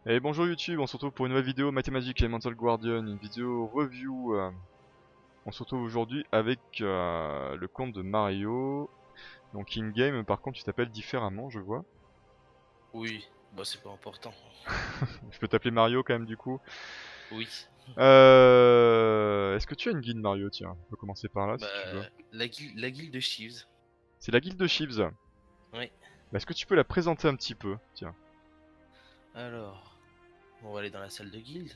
Et bonjour YouTube, on se retrouve pour une nouvelle vidéo Mathemagic Elemental Guardian, une vidéo review. On se retrouve aujourd'hui avec le compte de Mario. Donc in-game, par contre, tu t'appelles différemment, je vois. Oui, bah c'est pas important. Je peux t'appeler Mario quand même du coup. Oui, Est-ce que tu as une guilde Mario? Tiens, on peut commencer par là bah si tu veux. la guilde de Chives. C'est la guilde de Chives. Oui. Est-ce que tu peux la présenter un petit peu? Tiens. Alors, on va aller dans la salle de guilde.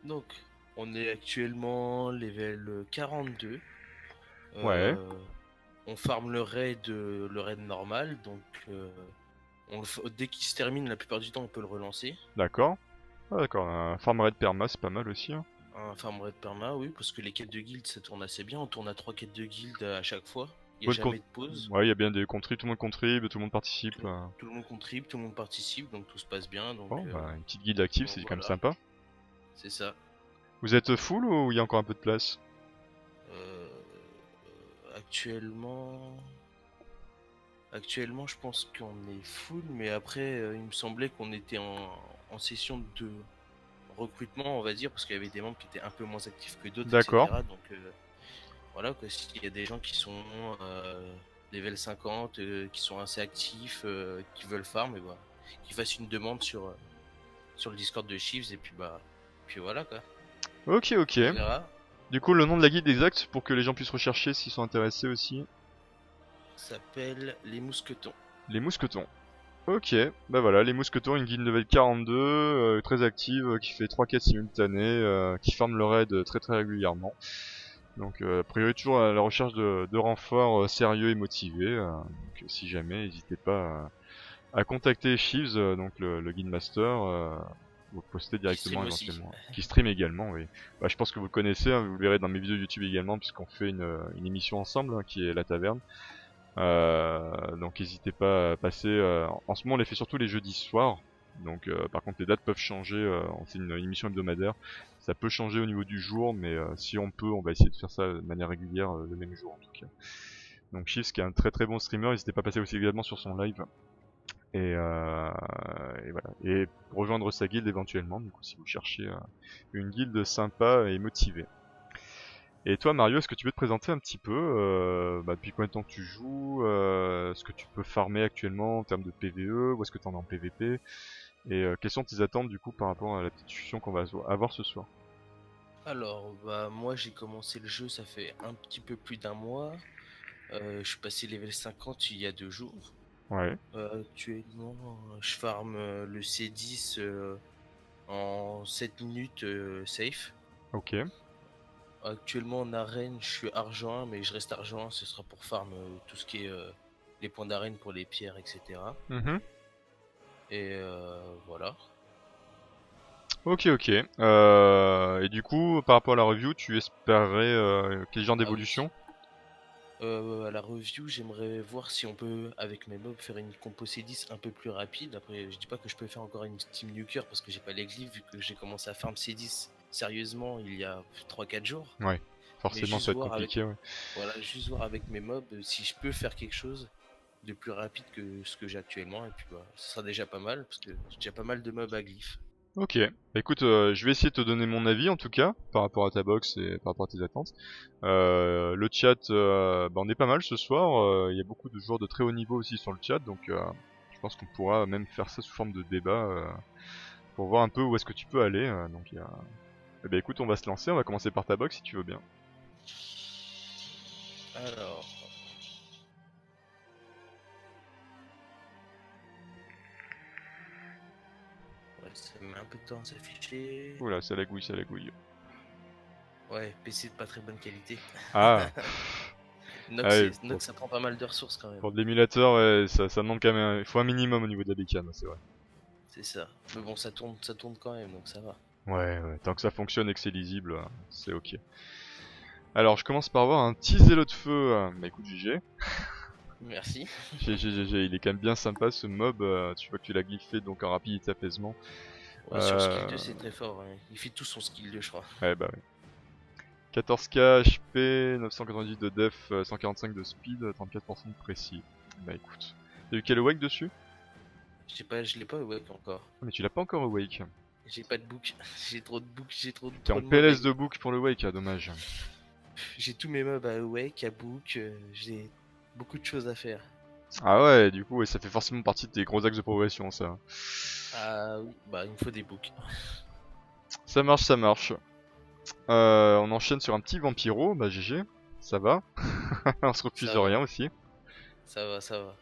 Donc, on est actuellement level 42. Ouais, Euh, on farm le raid normal, donc dès qu'il se termine, la plupart du temps, on peut le relancer. d'accord. Ah, d'accord, un farm raid perma, c'est pas mal aussi, hein. Un farm raid perma, oui, parce que les quêtes de guilde, ça tourne assez bien. On tourne à 3 quêtes de guilde à chaque fois. Il n'y a Bonne con- jamais de pause. Ouais, il y a bien des contribs, tout le monde contribue, tout le monde participe. Tout le monde contribue, tout le monde participe, donc tout se passe bien. Donc, Bon, bah, une petite guilde active, c'est quand même voilà, sympa. c'est ça. Vous êtes full ou il y a encore un peu de place? Euh, actuellement, actuellement, je pense qu'on est full, mais après, il me semblait qu'on était en session de recrutement, on va dire, parce qu'il y avait des membres qui étaient un peu moins actifs que d'autres, D'accord. etc. Donc voilà, quoi, s'il y a des gens qui sont level 50, qui sont assez actifs, qui veulent farm, et bah, qu'ils fassent une demande sur le Discord de Chiefs, et puis voilà, quoi. Ok, ok. On verra. Du coup, le nom de la guilde exact pour que les gens puissent rechercher s'ils sont intéressés aussi. Ça s'appelle les Mousquetons. Les Mousquetons. Ok, bah voilà, les Mousquetons, une guilde level 42, très active, qui fait 3 quêtes simultanées, qui farme le raid très très régulièrement. Donc a priori toujours à la recherche de renforts sérieux et motivés. Donc si jamais, n'hésitez pas à contacter Chives, donc le guild master, vous postez Qui directement stream aussi. éventuellement. Qui stream également, oui. Bah, je pense que vous le connaissez, hein, vous le verrez dans mes vidéos YouTube également, puisqu'on fait une émission ensemble, hein, qui est La Taverne. Donc n'hésitez pas à passer. En ce moment, on les fait surtout les jeudis soirs. Donc par contre, les dates peuvent changer. On fait une émission hebdomadaire. Ça peut changer au niveau du jour, mais si on peut, on va essayer de faire ça de manière régulière le même jour en tout cas. Donc Chives, qui est un très très bon streamer, n'hésitez pas à passer aussi également sur son live. Et voilà. Et rejoindre sa guilde éventuellement, du coup, si vous cherchez une guilde sympa et motivée. Et toi, Mario, est-ce que tu peux te présenter un petit peu depuis combien de temps que tu joues, ce que tu peux farmer actuellement en termes de PvE, ou est-ce que tu en es en PvP, et quelles sont tes attentes du coup par rapport à la petite discussion qu'on va avoir ce soir? Alors, bah moi j'ai commencé le jeu, ça fait un petit peu plus d'un mois. Je suis passé level 50 il y a 2 jours. Ouais, Actuellement, je farm le C10 en 7 minutes safe. ok. Actuellement en arène, je suis argent 1, mais je reste argent 1, ce sera pour farm tout ce qui est les points d'arène pour les pierres, etc. Mhm. Et voilà. Ok, ok. Et du coup, par rapport à la review, tu espérais quel genre Ah oui. d'évolution? À la review, j'aimerais voir si on peut, avec mes mobs, faire une compo C10 un peu plus rapide. Après, je dis pas que je peux faire encore une team nuker parce que j'ai pas les glyphes, vu que j'ai commencé à farm C10 sérieusement il y a 3 4 jours. Ouais, Mais forcément juste ça va être voir avec, compliqué, ouais. voilà, juste voir avec mes mobs si je peux faire quelque chose de plus rapide que ce que j'ai actuellement. Et puis, bah, ce sera déjà pas mal parce que j'ai déjà pas mal de mobs à glyphes. Ok, bah écoute, je vais essayer de te donner mon avis en tout cas, par rapport à ta box et par rapport à tes attentes. Le chat, bah on est pas mal ce soir, il y a beaucoup de joueurs de très haut niveau aussi sur le chat, donc je pense qu'on pourra même faire ça sous forme de débat, pour voir un peu où est-ce que tu peux aller. Donc eh ben écoute, on va se lancer, on va commencer par ta box si tu veux bien. Alors, ouais, ça met un peu de temps à s'afficher. Oula, ça lagouille, ça lagouille. Ouais, PC de pas très bonne qualité. Ah, ah oui, Nox, ça prend pas mal de ressources quand même. pour de l'émulateur, ouais, ça demande quand même, il faut un minimum au niveau de la bécane, c'est vrai. C'est ça. Mais bon, ça tourne quand même, donc ça va. Ouais, ouais, tant que ça fonctionne et que c'est lisible, c'est ok. Alors, je commence par avoir un petit zélo de feu. Bah écoute, GG. Merci. GG, il est quand même bien sympa ce mob. Tu vois que tu l'as glyphé donc en rapidité apaisement. Ouais, sur skill Euh... 2, c'est très fort, hein. Il fait tout son skill 2, je crois. Ouais, bah ouais. 14k HP, 998 de def, 145 de speed, 34% de précis. Bah écoute. T'as eu quel awake dessus? Je l'ai pas awake encore. Ah, mais tu l'as pas encore awake. J'ai pas de book. J'ai trop de book, T'es trop en de mobs. PLS de book pour le wake, ah, dommage. J'ai tous mes mobs à awake, à book. J'ai beaucoup de choses à faire. Ah ouais, du coup, ouais, ça fait forcément partie de tes gros axes de progression, ça. Ah oui, bah il me faut des books. Ça marche, ça marche. On enchaîne sur un petit vampiro, bah GG, ça va. On se refuse Ça de rien va, aussi. ça va, ça va.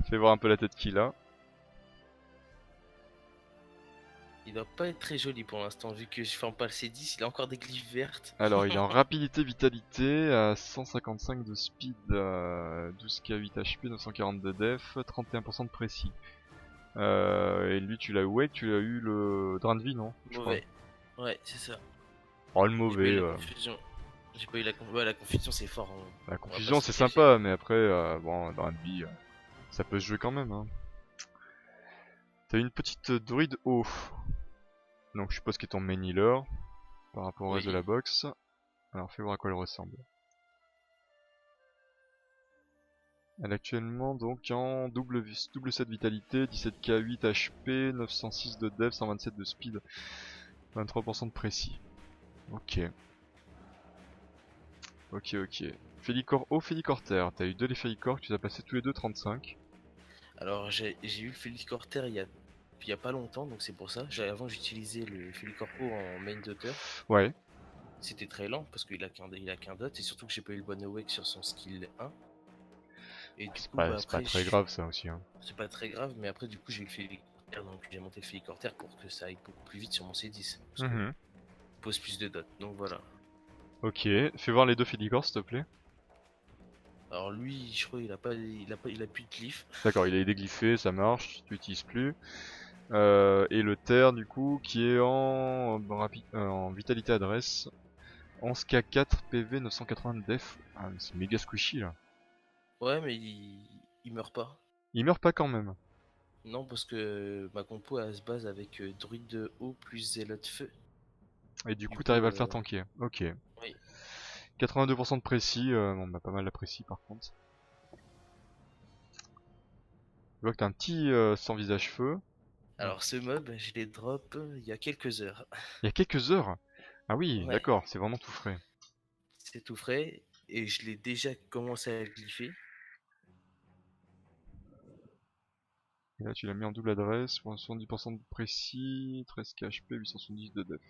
Fais voir un peu la tête qu'il a. Il doit pas être très joli pour l'instant, vu que je ferme pas le C10, il a encore des glyphes vertes. Alors, il est en rapidité, vitalité, à 155 de speed, 12k 8 HP, 942 def, 31% de précis. Et lui, tu l'as wake, tu l'as eu le drain de vie, non? Je crois. Mauvais. Ouais, c'est ça. Oh, le J'ai pas eu mauvais. la confusion. J'ai pas eu ouais, la confusion, c'est fort, hein. La On va pas confusion, se c'est le cacher. sympa, mais après, bon, drain de vie, ça peut se jouer quand même. Hein. T'as une petite druide haut. Donc, je suppose qu'elle est ton main healer par rapport au reste de Oui. la box. Alors, fais voir à quoi elle ressemble. Elle est actuellement donc en double 7 vitalité, 17k 8 HP, 906 de dev, 127 de speed, 23% de précis. Ok. Ok, ok. Félicor haut, Félicor terre. T'as eu deux les Félicor, tu les as passés tous les deux 35. Alors, j'ai eu le Félicorter il y a pas longtemps, donc c'est pour ça. Avant, j'utilisais le Félicorpo en main daughter. Ouais. C'était très lent parce qu'il a qu'un dot, et surtout que j'ai pas eu le bon awake sur son skill 1. Et du coup, bah C'est pas après, très grave ça aussi. Hein. c'est pas très grave, mais après, du coup, j'ai eu le Félicorter, donc j'ai monté le Félicorter pour que ça aille beaucoup plus vite sur mon C10. Parce que pose plus de dots, donc voilà. Ok, fais voir les deux Félicor s'il te plaît. Alors lui, je crois il a plus de glyphes. D'accord, il est déglyphé, ça marche, tu l'utilises plus. Et le terre du coup qui est en vitalité adresse. 11k4 PV 980 def. Ah, mais c'est méga squishy là. Ouais, mais il meurt pas. Il meurt pas quand même. Non, parce que ma compo elle se base avec druide de haut plus zélote feu. Et du Du coup coup, t'arrives à le faire tanker. Ok. oui, 82% de précis, bon bah pas mal de précis par contre. Je vois que t'as un petit sans visage feu. alors ce mob, je l'ai drop il y a quelques heures. Il y a quelques heures. Ah oui, Ouais, d'accord, c'est vraiment tout frais. c'est tout frais et je l'ai déjà commencé à glypher. Et là tu l'as mis en double adresse pour 70% de précis, 13k HP, 870 de def.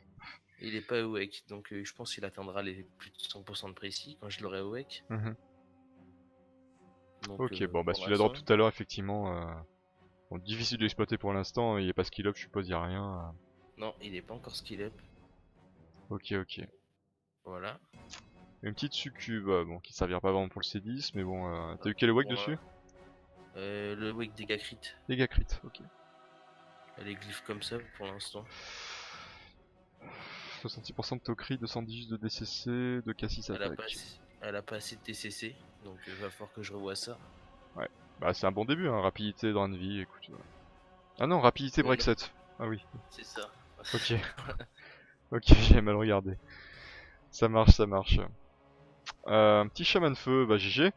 Il est pas awake, donc je pense qu'il atteindra les plus de 100% de précis quand je l'aurai awake. Mhm. Donc Ok, bon bah pour si tu l'as drop l'instant, tout à l'heure effectivement, bon, difficile d'exploiter pour l'instant, il est pas skill up, je suppose, y a rien. non, il est pas encore skill up. Ok, ok. Voilà. Une petite succube, bon, qui servira pas vraiment pour le C10, mais bon, t'as eu Non, quel wake pour dessus? le wake dégâts crit. Dégâts crit, ok. Elle est glyphe comme ça pour l'instant. 66% de Tokri, 218 de DCC, de Cassis Elle a pas, attaque. elle a pas assez de TCC, donc il va falloir que je revoie ça. Ouais, bah c'est un bon début, hein, rapidité, drain de vie, écoute. Ah non, rapidité, break Non, set. Ah oui, c'est ça. ok. Ok, j'ai mal regardé. Ça marche, ça marche. Un petit chaman feu, bah GG.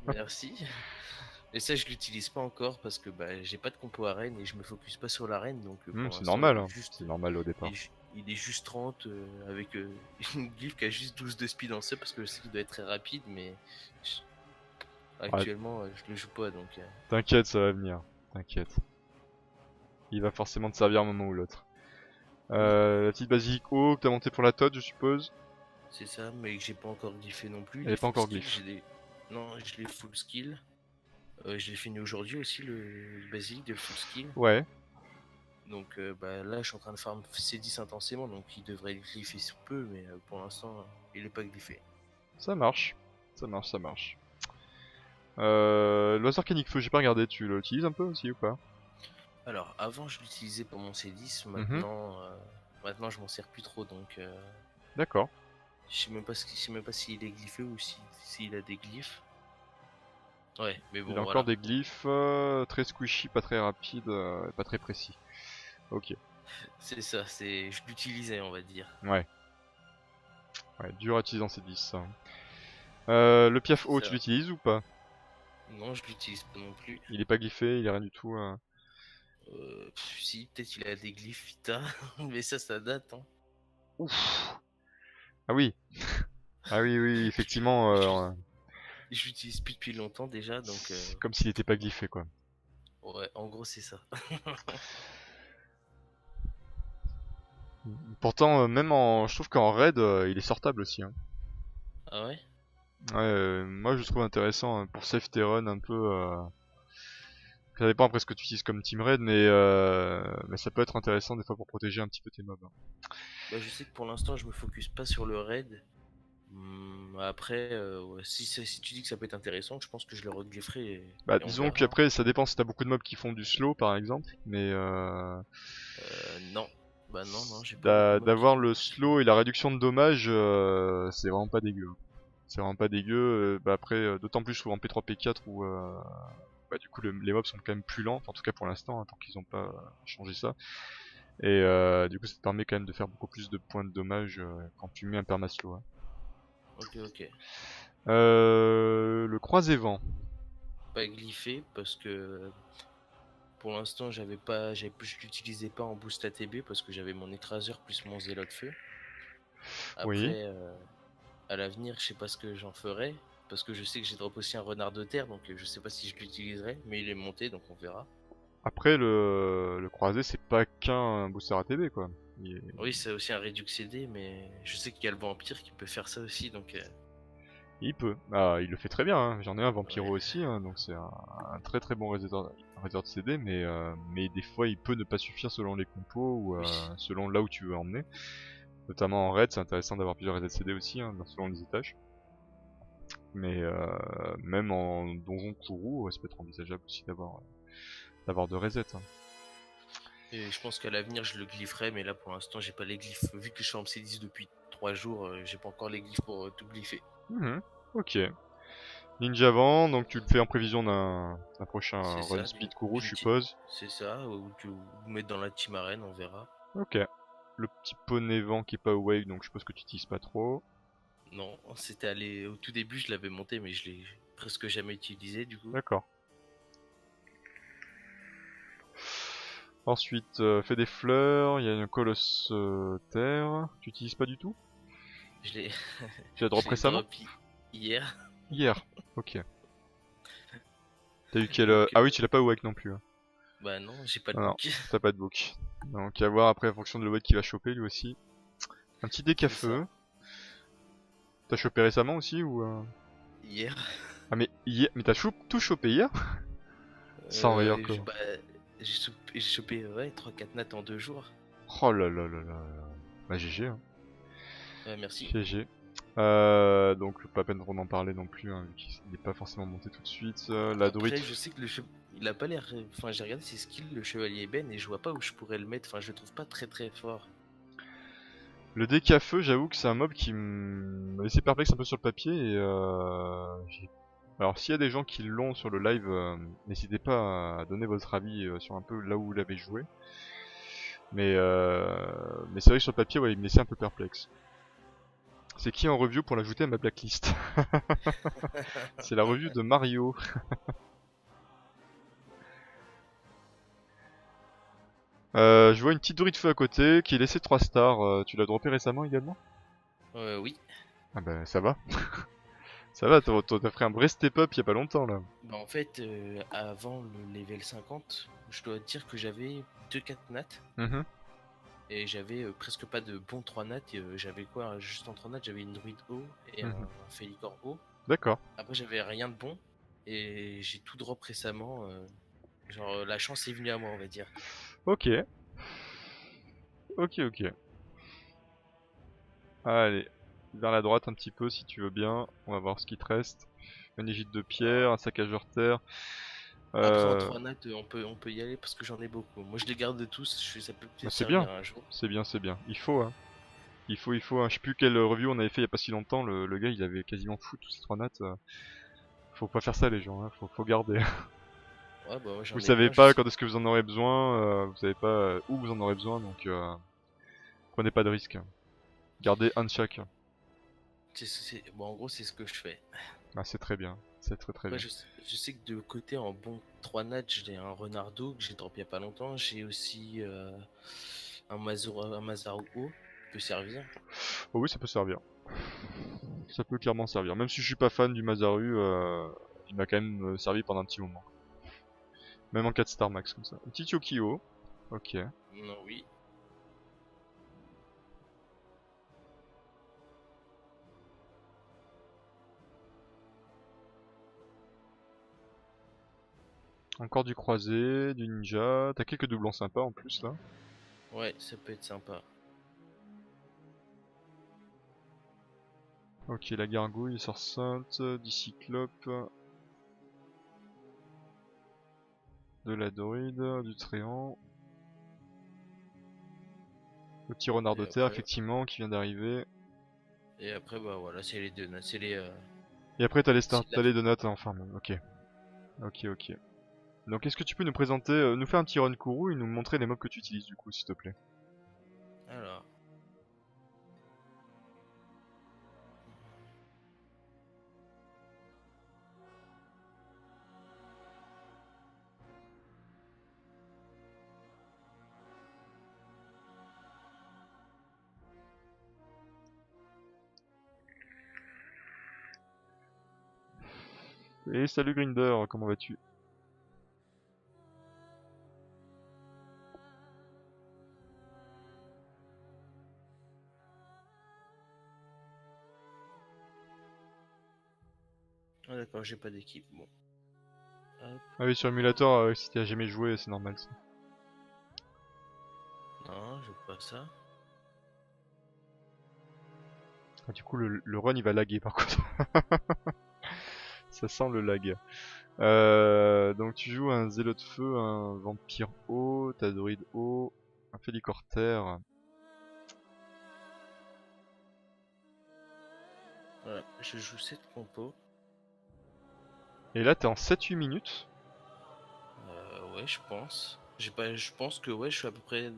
Merci. Et ça, je l'utilise pas encore parce que bah, j'ai pas de compo arène et je me focus pas sur l'arène, donc pour C'est l'instant normal, hein. C'est normal au départ. il est juste 30 avec une glyphe qui a juste 12 de speed en sub parce que je sais qu'il doit être très rapide, mais je- Ouais, actuellement je le joue pas donc. t'inquiète, ça va venir. T'inquiète. Il va forcément te servir un moment ou l'autre. Oui, La petite basique haut que t'as monté pour la TOD, je suppose. c'est ça, mais que j'ai pas encore glyphé non plus. Elle Les est pas full encore skill, glyph. non, je l'ai full skill. Je l'ai fini aujourd'hui aussi le basique de full skill. Ouais, Donc bah, là, je suis en train de farm C10 intensément, donc il devrait être glyphé sous peu, mais pour l'instant, il est pas glyphé. ça marche. Ça marche, ça marche. Laser Arcanic Feu, j'ai pas regardé, tu l'utilises un peu aussi ou pas? Alors, avant, je l'utilisais pour mon C10, Mhm. maintenant, je m'en sers plus trop, donc D'accord. je sais même pas s'il est glyphé ou s'il a des glyphes. Ouais, mais Il a bon, encore voilà. des glyphes, très squishy, pas très rapide, pas très précis. Ok. C'est ça, je l'utilisais, on va dire. Ouais. Ouais, dur à utiliser dans ces 10 ça. Le piaf C'est haut, tu ça. l'utilises ou pas? Non, je l'utilise pas non plus. Il est pas glyphé, il est rien du tout. Si, peut-être il a des glyphes Vita, mais ça date, hein. Ouf. Ah oui. Ah oui, oui, Je effectivement, je l'utilise plus depuis longtemps déjà, donc c'est comme s'il était pas glyphé, quoi. ouais, en gros c'est ça. Pourtant, je trouve qu'en raid, il est sortable aussi, hein. Ah ouais? Ouais, moi je le trouve intéressant pour safety run un peu. Ça dépend après ce que tu utilises comme team raid, mais ça peut être intéressant des fois pour protéger un petit peu tes mobs, hein. Bah, je sais que pour l'instant je me focus pas sur le raid. Après, ouais, si tu dis que ça peut être intéressant, je pense que je le reglypherai Bah et on disons verra, hein. qu'après ça dépend si t'as beaucoup de mobs qui font du slow par exemple, mais Non. Bah non, non, j'ai pas beaucoup de mobs qui d'avoir font le du slow. slow et la réduction de dommages, c'est vraiment pas dégueu, hein. C'est vraiment pas dégueu. Bah après, d'autant plus sur en P3, P4 où bah, du coup les mobs sont quand même plus lents, enfin, en tout cas pour l'instant, hein, tant qu'ils ont pas changé ça. Et du coup ça te permet quand même de faire beaucoup plus de points de dommage quand tu mets un permaslow, hein. Ok, ok. Le croisé-vent. Pas glyphé parce que pour l'instant je l'utilisais pas en boost ATB parce que j'avais mon écraseur plus mon zélo de feu. Oui. Après, à l'avenir, je sais pas ce que j'en ferai parce que je sais que j'ai drop aussi un renard de terre, donc je sais pas si je l'utiliserai, mais il est monté, donc on verra. Après le croisé c'est pas qu'un booster ATB quoi. Oui, c'est aussi un Redux CD, mais je sais qu'il y a le vampire qui peut faire ça aussi, donc Il peut. Ah, il le fait très bien, hein. J'en ai un Vampiro ouais. aussi, hein, donc c'est un très très bon réservoir de CD, mais des fois il peut ne pas suffire selon les compos ou Oui, selon là où tu veux emmener. Notamment en raid, c'est intéressant d'avoir plusieurs RZCD aussi, hein, selon les étages. Mais même en donjon Kourou, ça peut être envisageable aussi d'avoir de reset, hein. et je pense qu'à l'avenir je le glypherai, mais là pour l'instant j'ai pas les glyphes. Vu que je suis en C10 depuis 3 jours, j'ai pas encore les glyphes pour tout glypher. Mhm. Ok. Ninja Vent, donc tu le fais en prévision d'un prochain C'est run ça, speed Kourou, je j'utilise. suppose. C'est ça, ou tu vous mettre dans la team arène, on verra. Ok. Le petit poney vent qui est pas awake, donc je suppose que tu utilises pas trop. Non, c'était allé au tout début, je l'avais monté, mais je l'ai presque jamais utilisé du coup. D'accord. Ensuite, fais des fleurs, il y a une colosse terre. Tu utilises pas du tout? Je l'ai, Tu l'as drop je l'ai récemment? drop hier. Hier. Ok. T'as eu quel... Donc, Ah oui, tu l'as pas awake non plus, hein. bah non, j'ai pas de Ah non, book. t'as pas de book. Donc à voir après en fonction de l'awake qu'il va choper lui aussi. Un petit deck à C'est ça, feu. T'as chopé récemment aussi ou hier. Ah mais t'as tout chopé hier? Sans rien quoi. Bah, j'ai chopé ouais, 3-4 nattes en 2 jours. Oh là là là là là. Bah GG, hein. Merci. GG. Donc pas peine d'en parler non plus, hein, vu qu'il n'est pas forcément monté tout de suite. La druide. Après, je sais que il a pas l'air. Enfin, j'ai regardé ses skills, le chevalier ébène, et je vois pas où je pourrais le mettre. Enfin, je le trouve pas très très fort. Le deck à feu, j'avoue que c'est un mob qui m'a laissé perplexe un peu sur le papier et alors s'il y a des gens qui l'ont sur le live, n'hésitez pas à donner votre avis sur un peu là où vous l'avez joué. Mais c'est vrai que sur le papier, ouais, il me laissait un peu perplexe. C'est qui en review pour l'ajouter à ma blacklist? C'est la review de Mario. Je vois une petite druide feu à côté qui est laissée 3 stars. Tu l'as droppé récemment également? Oui. Ah bah ça va. Ça va, t'as fait un vrai step up il y a pas longtemps là. Bah, en fait, avant le level 50, je dois dire que j'avais 2-4 nattes. Mhm, Et j'avais presque pas de bons 3 nats. J'avais quoi? Juste en 3 nats, j'avais une druide haut et un mhm. Félicor haut. D'accord. Après, j'avais rien de bon. Et j'ai tout drop récemment. Genre, la chance est venue à moi, on va dire. Ok, ok. Allez, vers la droite un petit peu si tu veux bien. On va voir ce qui te reste. Une égide de pierre, Alors, un saccageur terre. après, en Euh... 3 nats, on peut y aller parce que j'en ai beaucoup. Moi, je les garde tous. Ça peut Bah peut-être c'est servir bien, un jour. c'est bien. Il faut, hein. Il faut, hein. Je sais plus quelle review on avait fait il y a pas si longtemps. Le gars il avait quasiment fou tous ces 3 nats. Faut pas faire ça les gens, hein. Faut garder. Ouais, bah, moi, Vous j'en ai savez plein, je pas sais. quand est-ce que vous en aurez besoin, vous savez pas où vous en aurez besoin, donc prenez pas de risques. Gardez un de chaque. Bon, en gros, c'est ce que je fais. Ah, c'est très bien. C'est très très Après, bien. je sais que de côté, en bon 3 nat, j'ai un Renardo que j'ai drop il y a pas longtemps. J'ai aussi un Mazaru haut qui peut servir. Oh oui, ça peut servir. Ça peut clairement servir. Même si je suis pas fan du Mazaru, il m'a quand même servi pendant un petit moment. Même en 4 star max comme ça. Un petit Yokio. Ok. Non, oui. Encore du croisé, du ninja. T'as quelques doublons sympas en plus là. Ouais, ça peut être sympa. Ok, la gargouille, sort sainte, du cyclope, de la doride, du tréant. Le petit renard Et de terre, après, effectivement, qui vient d'arriver. bah voilà, c'est les deux nats. C'est les. Et après t'as les C'est t'as les donuts enfin même. Ok. Ok, ok. Donc est-ce que tu peux nous présenter, nous faire un petit run Kuru et nous montrer les mobs que tu utilises du coup, s'il te plaît? Alors. Et salut Grinder, comment vas-tu? Ah, d'accord, j'ai pas d'équipe. Bon. Hop. Ah oui, sur émulateur, si t'as jamais joué, c'est normal ça. Non, je veux pas ça. Ah, du coup, le run il va laguer par contre. Ça sent le lag. Donc tu joues un zélo de feu, un vampire haut, t'as druide haut, un félicorter. Voilà, je joue cette compo. Et là t'es en 7-8 minutes. Ouais, je pense. J'ai pas, je pense que ouais, je suis à peu près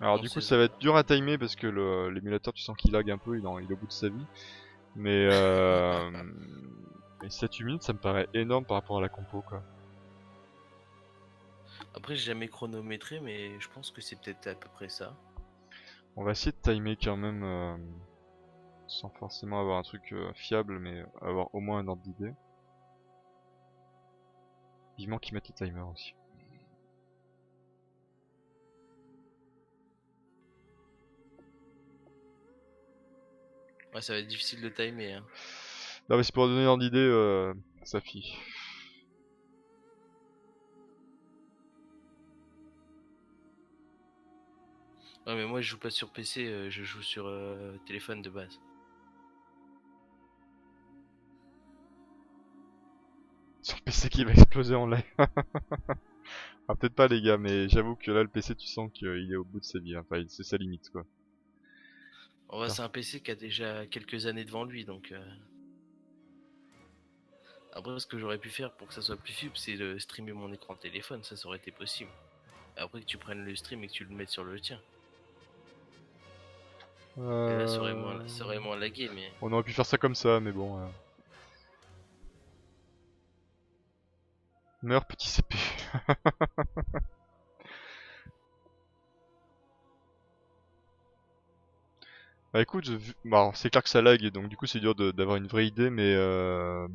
Alors dans du coup ces ça va être eaux-là. dur à timer parce que l'émulateur tu sens qu'il lag un peu, il est au bout de sa vie. Mais, mais 7-8 minutes ça me paraît énorme par rapport à la compo quoi. Après, j'ai jamais chronométré, mais je pense que c'est peut-être à peu près ça. On va essayer de timer quand même sans forcément avoir un truc fiable mais avoir au moins un ordre d'idée. Vivement qu'ils mettent les timers aussi. Ouais, ça va être difficile de timer, hein. Non mais c'est pour donner un ordre d'idée, Safi. Ouais, mais moi, je joue pas sur PC, je joue sur téléphone de base. Sur le PC qui va exploser en live. Ah, peut-être pas les gars, mais j'avoue que là le PC tu sens qu'il est au bout de sa vie, hein. Enfin c'est sa limite quoi. En vrai, Tiens. c'est un PC qui a déjà quelques années devant lui, donc. Après, ce que j'aurais pu faire pour que ça soit plus fiable, c'est de streamer mon écran de téléphone, ça aurait été possible. Après que tu prennes le stream et que tu le mettes sur le tien. Et là, ça aurait moins lagué, mais. On aurait pu faire ça comme ça, mais bon. Meurs petit CP. Bah écoute, bah, c'est clair que ça lag, donc du coup c'est dur d'avoir une vraie idée, mais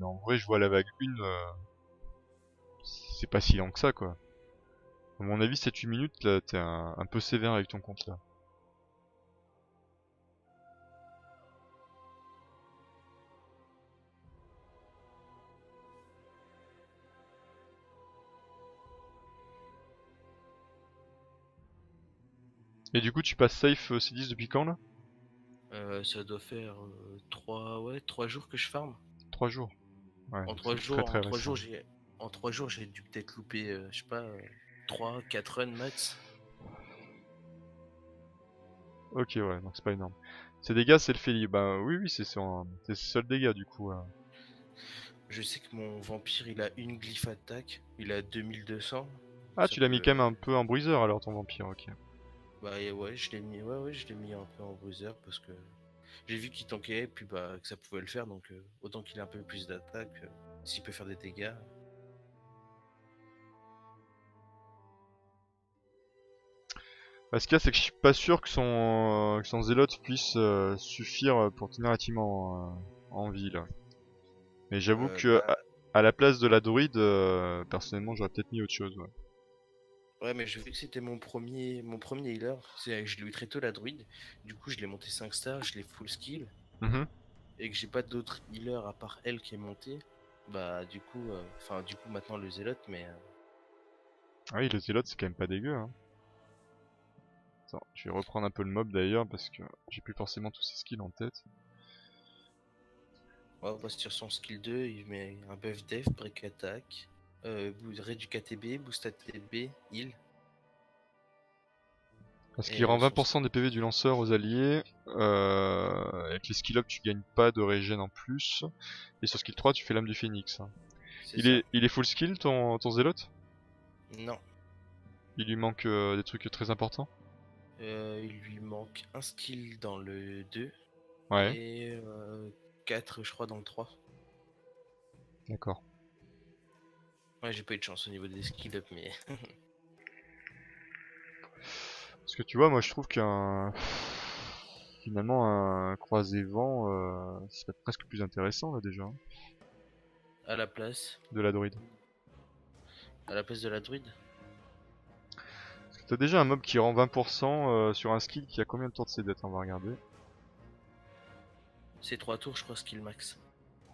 en vrai je vois la vague 1, c'est pas si lent que ça quoi. À mon avis 7-8 minutes là, t'es un peu sévère avec ton compte là. Et du coup tu passes safe C10 depuis quand là? Ça doit faire 3 jours que je farm. 3 jours. Ouais, En donc trois c'est très jours, très récent. en 3 jours, j'ai dû peut-être louper, je sais pas, 3, 4 runs max. Ok ouais, donc c'est pas énorme. Ces dégâts c'est le Feli, bah oui oui c'est ses seuls dégâts du coup. Je sais que mon vampire, il a une glyph attaque, il a 2200. Ah Ça tu l'as mis peut. quand même un peu en bruiseur alors ton vampire, ok. Bah et ouais, je l'ai mis, ouais, je l'ai mis un peu en bruiser parce que J'ai vu qu'il tankait, puis bah que ça pouvait le faire, donc autant qu'il ait un peu plus d'attaque, s'il peut faire des dégâts. Bah, ce qu'il y a, c'est que je suis pas sûr que son zélote puisse suffire pour tenir la team en vie là. Mais j'avoue que Bah à la place de la druide, personnellement, j'aurais peut-être mis autre chose. Ouais. ouais, mais j'ai vu que c'était mon premier healer. Je l'ai eu très tôt la druide. Du coup, je l'ai monté 5 stars, je l'ai full skill. Mhm. Et que j'ai pas d'autres healers à part elle qui est montée. Bah, du coup, maintenant le zélote, mais. Ah oui, le zélote, c'est quand même pas dégueu. Hein. Attends, je vais reprendre un peu le mob d'ailleurs parce que j'ai plus forcément tous ses skills en tête. Ouais, bah, sur son skill 2, il met un buff def, break attack, réduit KTB, boost ATB, heal. Parce qu'il Et rend son 20% des PV du lanceur aux alliés. Avec les skill up, tu gagnes pas de régène en plus. Et sur skill 3, tu fais l'âme du phénix. c'est ça. Il est full skill ton zélote? Non. Il lui manque des trucs très importants? Il lui manque un skill dans le 2 Ouais, et 4, je crois, dans le 3. d'accord. Ouais, j'ai pas eu de chance au niveau des skill up, mais. Parce que tu vois, moi je trouve qu'un... Finalement, un croisé vent serait presque plus intéressant là déjà, hein, à la place. de la druide. À la place de la druide. Parce que t'as déjà un mob qui rend 20% sur un skill qui a combien de tours de CD? On va regarder. C'est 3 tours, je crois, skill max.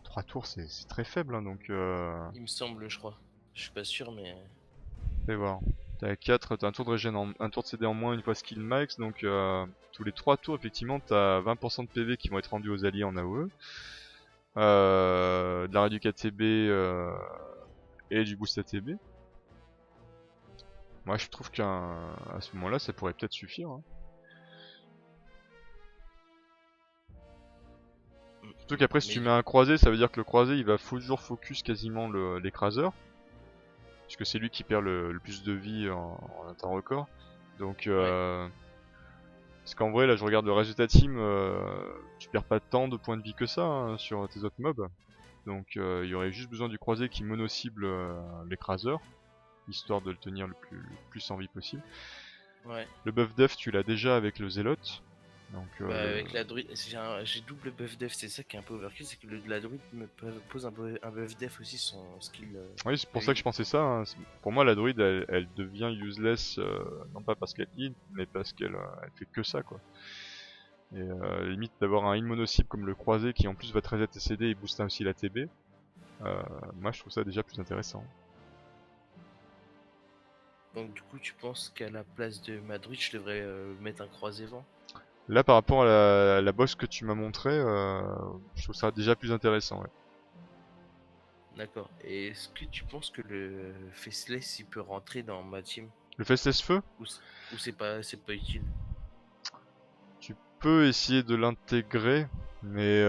3 tours, c'est très faible, hein, donc Il me semble, je crois. Je suis pas sûr, mais. fais voir. T'as 4, t'as un tour de régène, un tour de CD en moins une fois skill max, donc tous les 3 tours, effectivement, t'as 20% de PV qui vont être rendus aux alliés en AOE. De la réduc ATB et du boost ATB. Moi je trouve qu'à ce moment-là, ça pourrait peut-être suffire. Hein. Surtout qu'après, si tu Mais mets un croisé, ça veut dire que le croisé il va toujours focus quasiment l'écraseur. Puisque c'est lui qui perd le plus de vie en un temps record. Donc, ouais. parce qu'en vrai, là je regarde le résultat team, tu perds pas tant de points de vie que ça hein, sur tes autres mobs. Donc, il y aurait juste besoin du croisé qui mono-cible l'écraseur, histoire de le tenir le plus en vie possible. Ouais. Le buff def, tu l'as déjà avec le zélote. Donc, Bah, avec la druide, j'ai double buff def, c'est ça qui est un peu overkill, c'est que la druide me pose un buff def aussi, son skill. oui, c'est pour ça que je heal. pensais ça. Hein. Pour moi, la druide, elle devient useless, non pas parce qu'elle heal, mais parce qu'elle elle fait que ça, quoi. Et limite d'avoir un heal mono-cible comme le croisé qui en plus va te reset tes CD et booster aussi la TB, moi je trouve ça déjà plus intéressant. Donc, du coup, tu penses qu'à la place de ma druide, je devrais mettre un croisé vent? Là, par rapport à la boss que tu m'as montré, je trouve ça déjà plus intéressant. Ouais. D'accord. Et est-ce que tu penses que le Faceless il peut rentrer dans ma team? Le Festless Feu, Ou c'est pas utile? tu peux essayer de l'intégrer, mais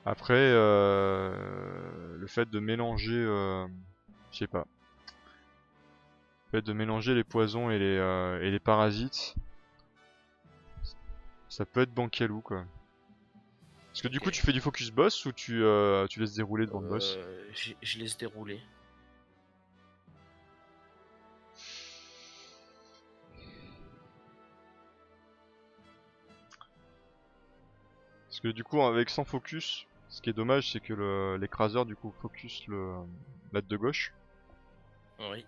après, le fait de mélanger, je sais pas, le fait de mélanger les poisons et les parasites, ça peut être bancal ou quoi. Parce que du coup, Ok. tu fais du focus boss ou tu laisses dérouler devant le boss? Je laisse dérouler. Parce que du coup, avec sans focus, ce qui est dommage, c'est que l'écraseur du coup focus la de gauche. Oui.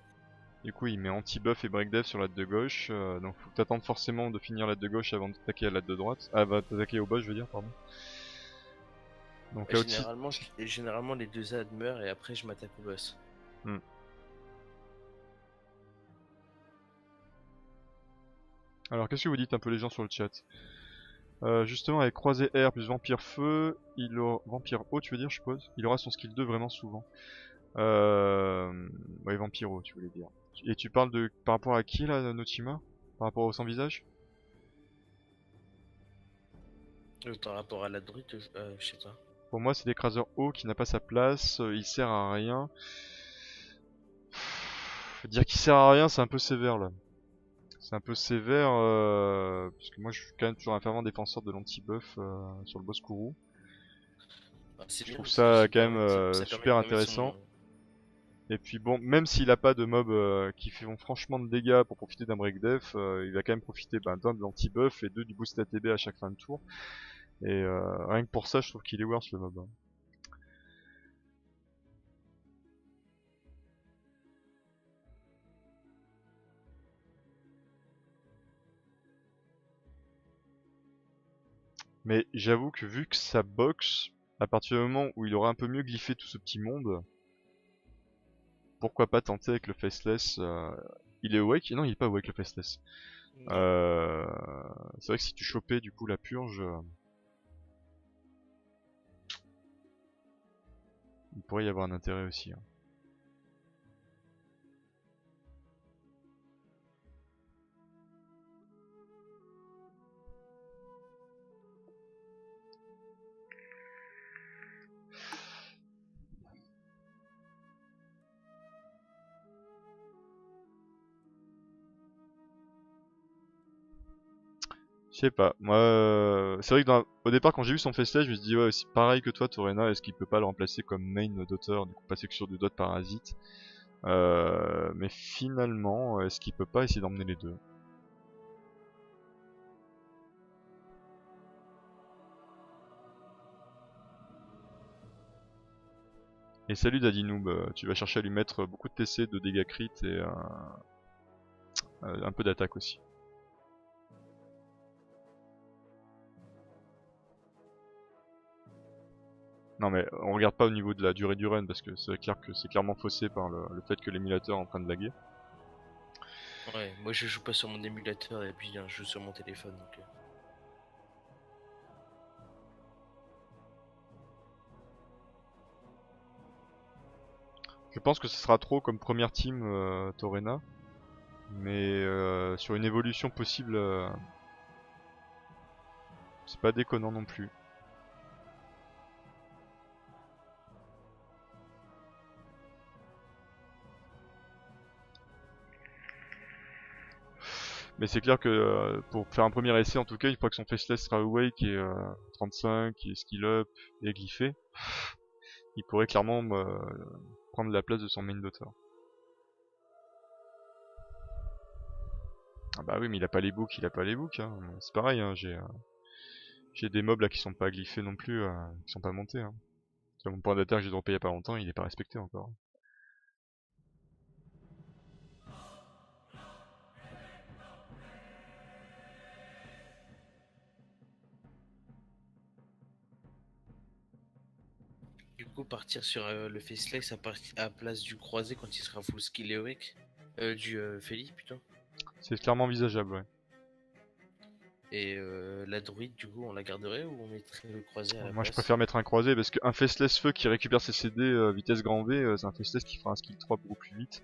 Du coup, il met anti-buff et break dev sur la de gauche, donc faut que t'attendes forcément de finir la de gauche avant d'attaquer à la de droite. Ah, bah t'attaquer au boss, je veux dire, pardon. Donc là, aussi. Généralement, les deux adds meurent et après je m'attaque au boss. Hmm. Alors, qu'est-ce que vous dites un peu les gens sur le chat? Justement, avec croisé R plus vampire feu, vampire eau, tu veux dire, je suppose. Il aura son skill 2 vraiment souvent. Ouais, vampiro, tu voulais dire. Et tu parles de par rapport à qui là, Notima? Par rapport au sans visage? Par rapport à la druide, je sais pas. Pour moi, c'est l'écraseur haut qui n'a pas sa place, il sert à rien. Dire qu'il sert à rien, c'est un peu sévère là. C'est un peu sévère, puisque moi je suis quand même toujours un fervent défenseur de l'anti-buff sur le boss Kourou. Bah, c'est Je bien trouve parce que ça quand même ça permet super quand même intéressant. son. Et puis bon, même s'il a pas de mobs qui font franchement de dégâts pour profiter d'un break def, il va quand même profiter d'un de l'anti-buff et deux du boost ATB à chaque fin de tour. Et rien que pour ça, je trouve qu'il est worth le mob, hein. Mais j'avoue que vu que ça boxe, à partir du moment où il aura un peu mieux glyphé tout ce petit monde, pourquoi pas tenter avec le Faceless. Il est awake? Non, il est pas awake le Faceless. Non. Euh, C'est vrai que si tu chopais du coup la purge, il pourrait y avoir un intérêt aussi, hein. Je sais pas, moi, c'est vrai que au départ quand j'ai vu son Faceless, je me suis dit ouais, c'est pareil que toi Torena, est-ce qu'il peut pas le remplacer comme main d'auteur, du coup passer que sur des dots parasites. Mais finalement, est-ce qu'il peut pas essayer d'emmener les deux? Et salut Daddy Noob, tu vas chercher à lui mettre beaucoup de TC, de dégâts crit et un peu d'attaque aussi. Non mais on regarde pas au niveau de la durée du run parce que c'est clair que c'est clairement faussé par le fait que l'émulateur est en train de laguer. Ouais, moi je joue pas sur mon émulateur et puis je joue sur mon téléphone donc. Je pense que ce sera trop comme première team Torena, mais sur une évolution possible, c'est pas déconnant non plus. Mais c'est clair que pour faire un premier essai, en tout cas, une fois que son faceless sera awake et 35 et skill up et glyphé, il pourrait clairement prendre la place de son main d'auteur. Ah bah oui, mais il a pas les books, il a pas les books, hein. C'est pareil, hein, j'ai des mobs là qui sont pas glyphés non plus, qui sont pas montés, hein. Mon point d'attaque que j'ai droppé il y a pas longtemps, il est pas respecté encore. Du coup, partir sur le Faceless à place du croisé quand il sera full skill et awake. Du Feli plutôt. C'est clairement envisageable, ouais. Et la druide, du coup, on la garderait ou on mettrait le croisé à la Moi je place? préfère mettre un croisé parce qu'un faceless feu qui récupère ses CD vitesse grand V, c'est un faceless qui fera un skill 3 beaucoup plus vite.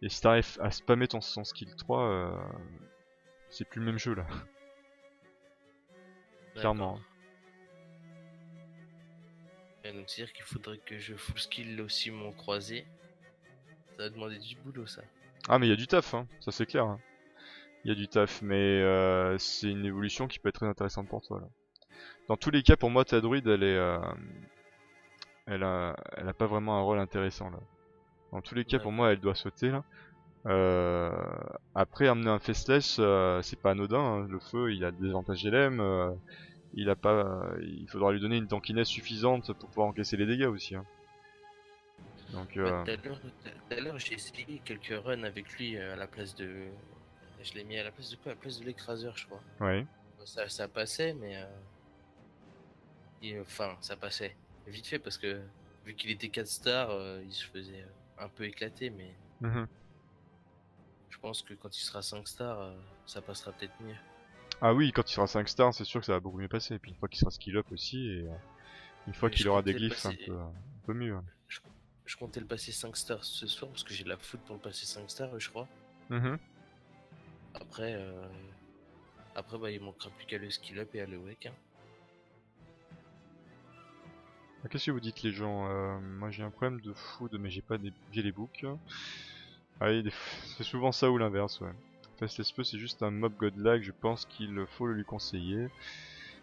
Et si t'arrives à spammer son skill 3, c'est plus le même jeu là, D'accord. clairement. Et donc, c'est-à-dire qu'il faudrait que je full skill aussi mon croisé. Ça va demander du boulot, ça. Ah mais il y a du taf, hein, ça c'est clair, hein. Il y a du taf, mais c'est une évolution qui peut être très intéressante pour toi là. Dans tous les cas, pour moi, ta druide, elle a pas vraiment un rôle intéressant là. Dans tous les cas, pour moi, D'accord. elle doit sauter là. Euh, Après, amener un faceless, c'est pas anodin, hein. Le feu, il a des avantages LM. Il a pas, il faudra lui donner une tankiness suffisante pour pouvoir encaisser les dégâts aussi, hein. Donc, Bah, tout à l'heure, j'ai essayé quelques runs avec lui à la place de. Je l'ai mis à la place de quoi? À la place de l'écraseur, je crois. ouais. Bon, ça passait, mais. Enfin, ça passait vite fait parce que vu qu'il était 4 stars, il se faisait un peu éclater, mais Mhm. je pense que quand il sera 5 stars, ça passera peut-être mieux. Ah oui, quand il sera 5 stars, c'est sûr que ça va beaucoup mieux passer. Et puis une fois qu'il sera skill up aussi, et une fois Mais qu'il je aura des comptais le glyphes passer. un peu mieux, hein. Je, je comptais le passer 5 stars ce soir parce que j'ai la foot pour le passer 5 stars, je crois. Mhm. Après, après bah, il manquera plus qu'à le skill up et à le wake, hein. Ah, qu'est-ce que vous dites les gens? Moi j'ai un problème de food, mais j'ai pas des... j'ai les books. Ah oui, c'est souvent ça ou l'inverse, ouais. Faceless Feu c'est juste un mob godlike, je pense qu'il faut le lui conseiller.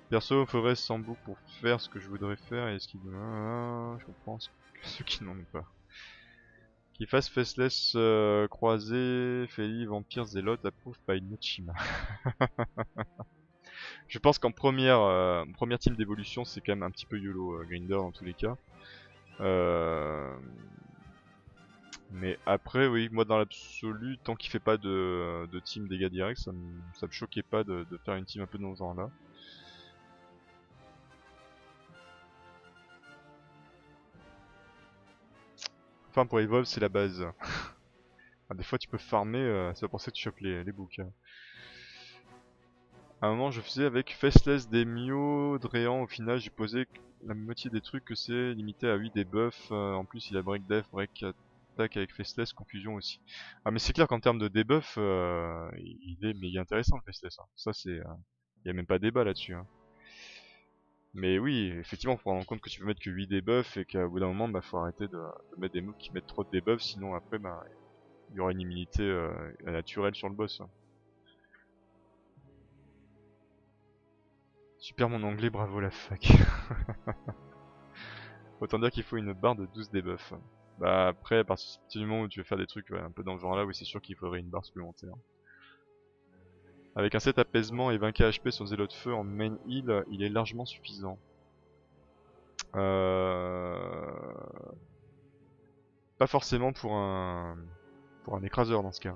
Perso, il faudrait 100 boucles pour faire ce que je voudrais faire et ce qu'il... je comprends ceux qui n'en ont pas. Qu'il fasse Faceless croisé, Feli, Vampire, Zélote, approuve by Nochima. Je pense qu'en première team d'évolution, c'est quand même un petit peu YOLO Grinder dans tous les cas. Mais après, oui, moi dans l'absolu, tant qu'il fait pas de team dégâts directs, ça me choquait pas de faire une team un peu dans ce genre là. Enfin, pour Evolve, c'est la base. Des fois, tu peux farmer, c'est pas pour ça que tu chopes les books. À un moment, je faisais avec Faceless, Demio, Dréan. Au final, j'ai posé la moitié des trucs que c'est limité à 8 debuffs. En plus, il a Break Def, Break Attack avec Faceless, Confusion aussi. Ah, mais c'est clair qu'en termes de debuff, il est méga intéressant le Faceless. Hein. Ça, c'est. Y a même pas débat là-dessus. Hein. Mais oui, effectivement, faut prendre en compte que tu peux mettre que 8 debuffs et qu'au bout d'un moment, bah, faut arrêter de mettre des moves qui mettent trop de debuffs, sinon après, bah, il y aura une immunité naturelle sur le boss. Hein. Super mon anglais, bravo la fac. Autant dire qu'il faut une barre de 12 debuffs. Bah après, à partir du moment où tu veux faire des trucs un peu dans ce genre là, oui c'est sûr qu'il faudrait une barre supplémentaire. Avec un set apaisement et 20k HP sur Zélo de Feu en main heal, il est largement suffisant. Pas forcément pour un écraseur dans ce cas.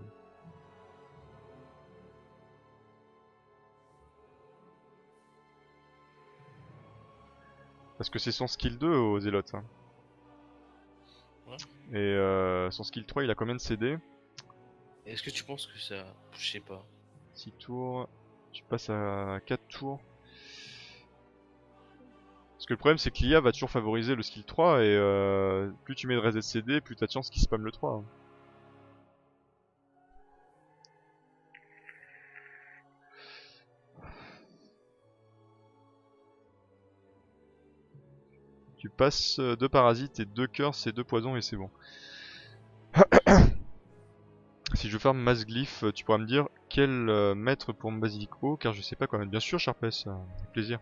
Parce que c'est son skill 2 au Zélote. Hein. Ouais. Et son skill 3 il a combien de CD? Est-ce que tu penses que ça... Je sais pas. 6 tours, tu passes à 4 tours. Parce que le problème c'est que l'IA va toujours favoriser le skill 3 et plus tu mets de reset CD, plus t'as de chance qu'il spamme le 3. Hein. Tu passes 2 parasites et 2 cœurs, c'est 2 poisons et c'est bon. Si je veux faire masse glyph, tu pourras me dire quel mettre pour mon basilico, car je sais pas quoi mettre. Bien sûr, Sharpes, avec plaisir.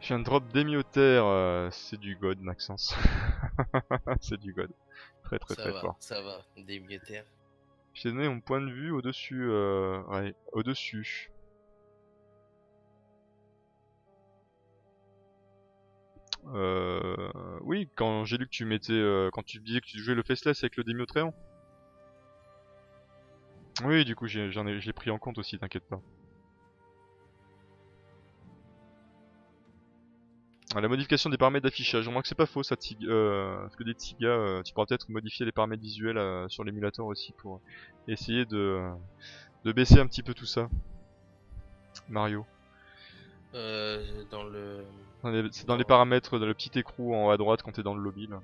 Je viens de drop Démioter, c'est du god, Maxence. C'est du god. Très très très fort. Ça va, des militaires. J'ai donné mon point de vue au-dessus, ouais, au-dessus. Oui, quand j'ai lu que tu mettais, quand tu disais que tu jouais le Faceless avec le Démiotréant. Oui, du coup, je l'ai pris en compte aussi, t'inquiète pas. La modification des paramètres d'affichage, je remarque que c'est pas faux ça, parce que des Tiga, tu pourras peut-être modifier les paramètres visuels sur l'émulateur aussi pour essayer de baisser un petit peu tout ça. Mario. Dans le... C'est dans les paramètres, dans le petit écrou en haut à droite quand t'es dans le lobby là.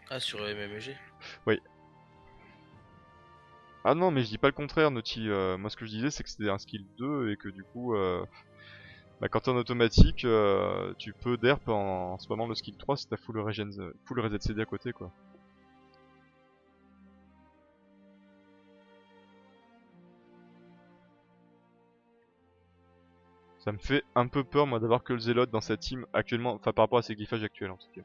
Ah, sur MMG. Oui. Ah non, mais je dis pas le contraire, Naughty. Moi ce que je disais c'est que c'était un skill 2 et que du coup, bah, quand t'es en automatique, tu peux derp en spammant le skill 3 si t'as full reset CD à côté quoi. Ça me fait un peu peur moi d'avoir que le Zélote dans sa team actuellement, enfin par rapport à ses glyphages actuels en tout cas.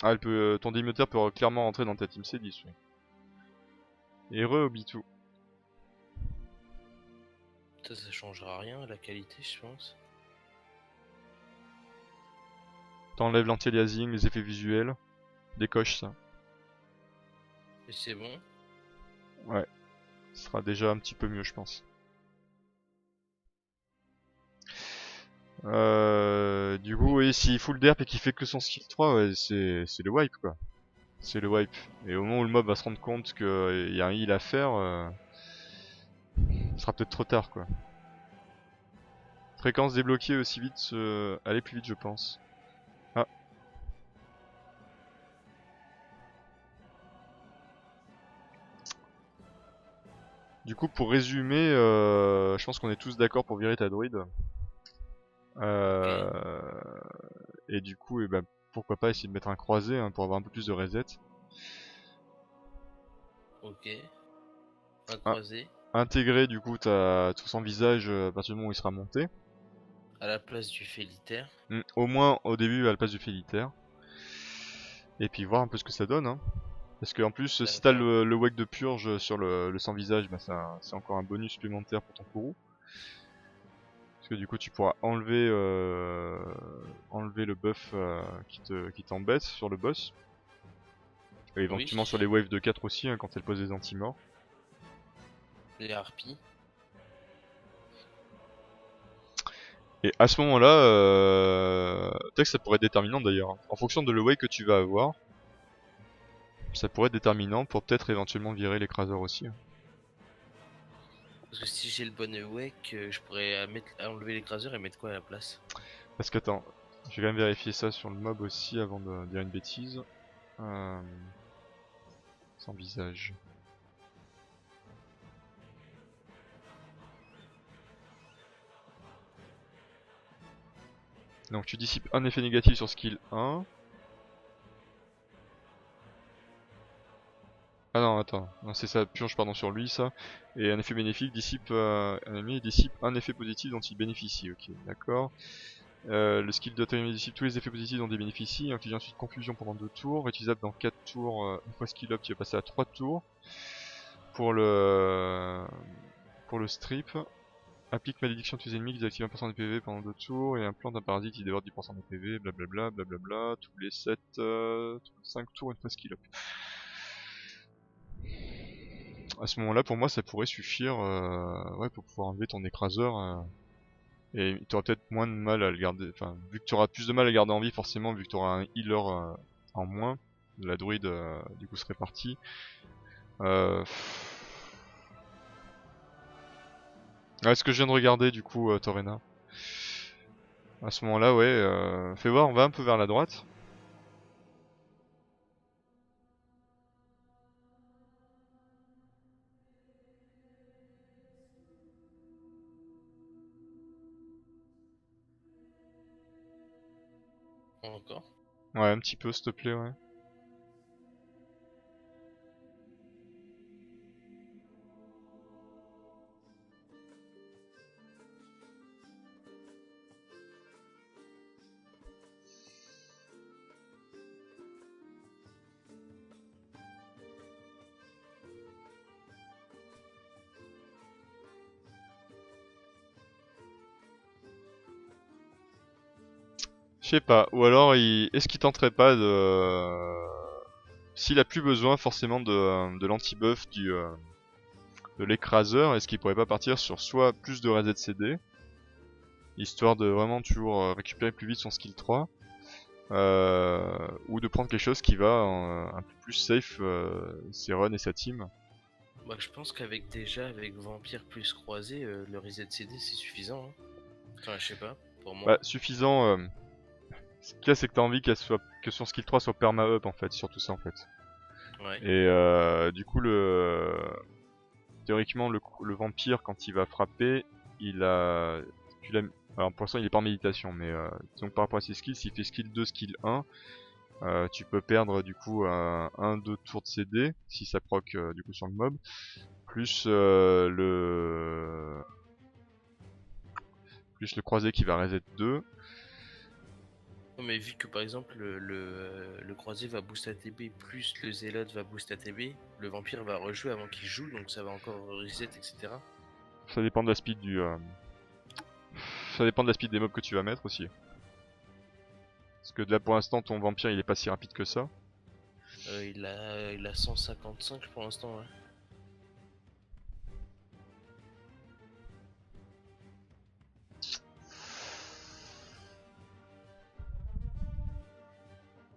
Ah, ton démioteur peut clairement rentrer dans ta team C10, oui. Heureux Obitu. Ça changera rien, la qualité, je pense. T'enlèves l'anti-aliasing, les effets visuels. Décoche ça. Et c'est bon. Ouais. Ce sera déjà un petit peu mieux, je pense. Du coup, oui, s'il full derp et qu'il fait que son skill 3, ouais, c'est le wipe quoi. C'est le wipe. Et au moment où le mob va se rendre compte qu'il y a un heal à faire, ce sera peut-être trop tard quoi. Fréquence débloquée aussi vite, aller plus vite je pense. Ah. Du coup pour résumer, je pense qu'on est tous d'accord pour virer ta druide. Ok. Et du coup, et ben, pourquoi pas essayer de mettre un croisé hein, pour avoir un peu plus de reset. Ok. Un Ah, croisé. intégré, du coup, t'as tout son visage à partir du moment où il sera monté. À la place du félitaire. Au moins au début à la place du félitaire. Et puis voir un peu ce que ça donne. Hein. Parce qu'en plus, si t'as D'accord. le wake de purge sur le sans visage, bah c'est encore un bonus supplémentaire pour ton courroux. Parce que du coup, tu pourras enlever le buff qui t'embête sur le boss. Et Oui. éventuellement sur les waves de 4 aussi, hein, quand elle pose des anti-morts. Les harpies. Et à ce moment-là, peut-être que ça pourrait être déterminant d'ailleurs. Hein. En fonction de le wake que tu vas avoir, ça pourrait être déterminant pour peut-être éventuellement virer l'écraseur aussi. Hein. Parce que si j'ai le bon wake, je pourrais enlever l'écraseur et mettre quoi à la place? Parce que attends, je vais quand même vérifier ça sur le mob aussi avant de dire une bêtise. Euh, Sans visage. Donc tu dissipes un effet négatif sur skill 1. Ah non, attends, non, c'est ça, purge pardon sur lui ça. Et un effet bénéfique dissipe un ennemi dissipe un effet positif dont il bénéficie. Ok, d'accord. Le skill de Taïmi dissipe tous les effets positifs dont il bénéficie, inflige ensuite confusion pendant 2 tours, utilisable dans 4 tours, une fois skill up tu vas passer à 3 tours. Pour le strip, applique malédiction à tous les ennemis qui désactive 1% des PV pendant 2 tours, et implante un parasite qui dévore 10% des PV, blablabla, blablabla, tous les 5 tours une fois skill up. À ce moment là pour moi ça pourrait suffire ouais, pour pouvoir enlever ton écraseur. Et tu auras peut-être moins de mal à le garder, enfin vu que tu auras plus de mal à le garder en vie forcément vu que tu auras un healer en moins, la druide du coup serait partie. Ouais, ce que je viens de regarder du coup Torena. À ce moment là ouais, fais voir, on va un peu vers la droite. Encore. Ouais un petit peu s'il te plaît ouais. Je sais pas, ou alors est-ce qu'il tenterait pas de... S'il a plus besoin forcément de l'anti-buff de l'écraseur, est-ce qu'il pourrait pas partir sur soit plus de reset CD, histoire de vraiment toujours récupérer plus vite son skill 3, ou de prendre quelque chose qui va un peu plus safe ses runs et sa team. Bah, je pense qu'avec déjà, avec Vampire plus Croisé, le reset CD c'est suffisant. Hein. Enfin, je sais pas, pour moi. Bah, suffisant. Ce qu'il y a, c'est que t'as envie que son skill 3 soit perma up en fait, surtout ça en fait. Ouais. Et du coup, théoriquement, le vampire, quand il va frapper, il a. Alors pour l'instant, il est pas en méditation, mais donc par rapport à ses skills, s'il fait skill 2, skill 1, tu peux perdre du coup 1-2 tours de CD si ça proc du coup sur le mob, plus le croisé qui va reset 2. Non, mais vu que par exemple le croisé va boost ATB plus le zélote va boost ATB, le vampire va rejouer avant qu'il joue, donc ça va encore reset, etc. Ça dépend de la speed ça dépend de la speed des mobs que tu vas mettre aussi. Parce que là pour l'instant ton vampire il est pas si rapide que ça. Il a 155 pour l'instant, ouais.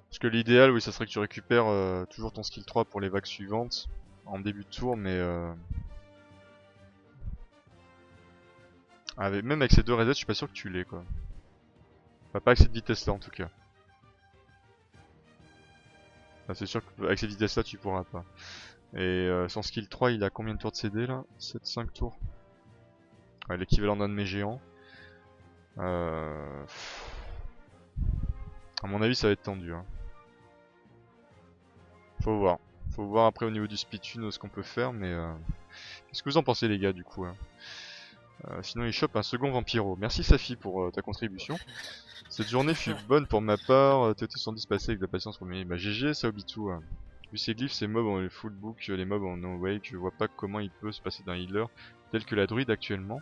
Parce que l'idéal oui ça serait que tu récupères toujours ton skill 3 pour les vagues suivantes en début de tour, mais même avec ces deux resets je suis pas sûr que tu l'aies quoi. Enfin, pas avec cette vitesse là en tout cas. Enfin, c'est sûr qu'avec cette vitesse là tu pourras pas. Et son skill 3 il a combien de tours de CD là? 7-5 tours. Ouais, l'équivalent d'un de mes géants. À mon avis ça va être tendu hein. Faut voir. Faut voir après au niveau du speed tune ce qu'on peut faire, mais qu'est-ce que vous en pensez les gars du coup hein. Sinon il chope un second Vampiro. Merci Safi pour ta contribution. Cette journée fut bonne pour ma part, TOT110 passé avec de la patience pour mes... Bah GG Saobitu. Vu ces glyphes, ces mobs en full book, les mobs en no wake, je vois pas comment il peut se passer d'un healer tel que la druide actuellement.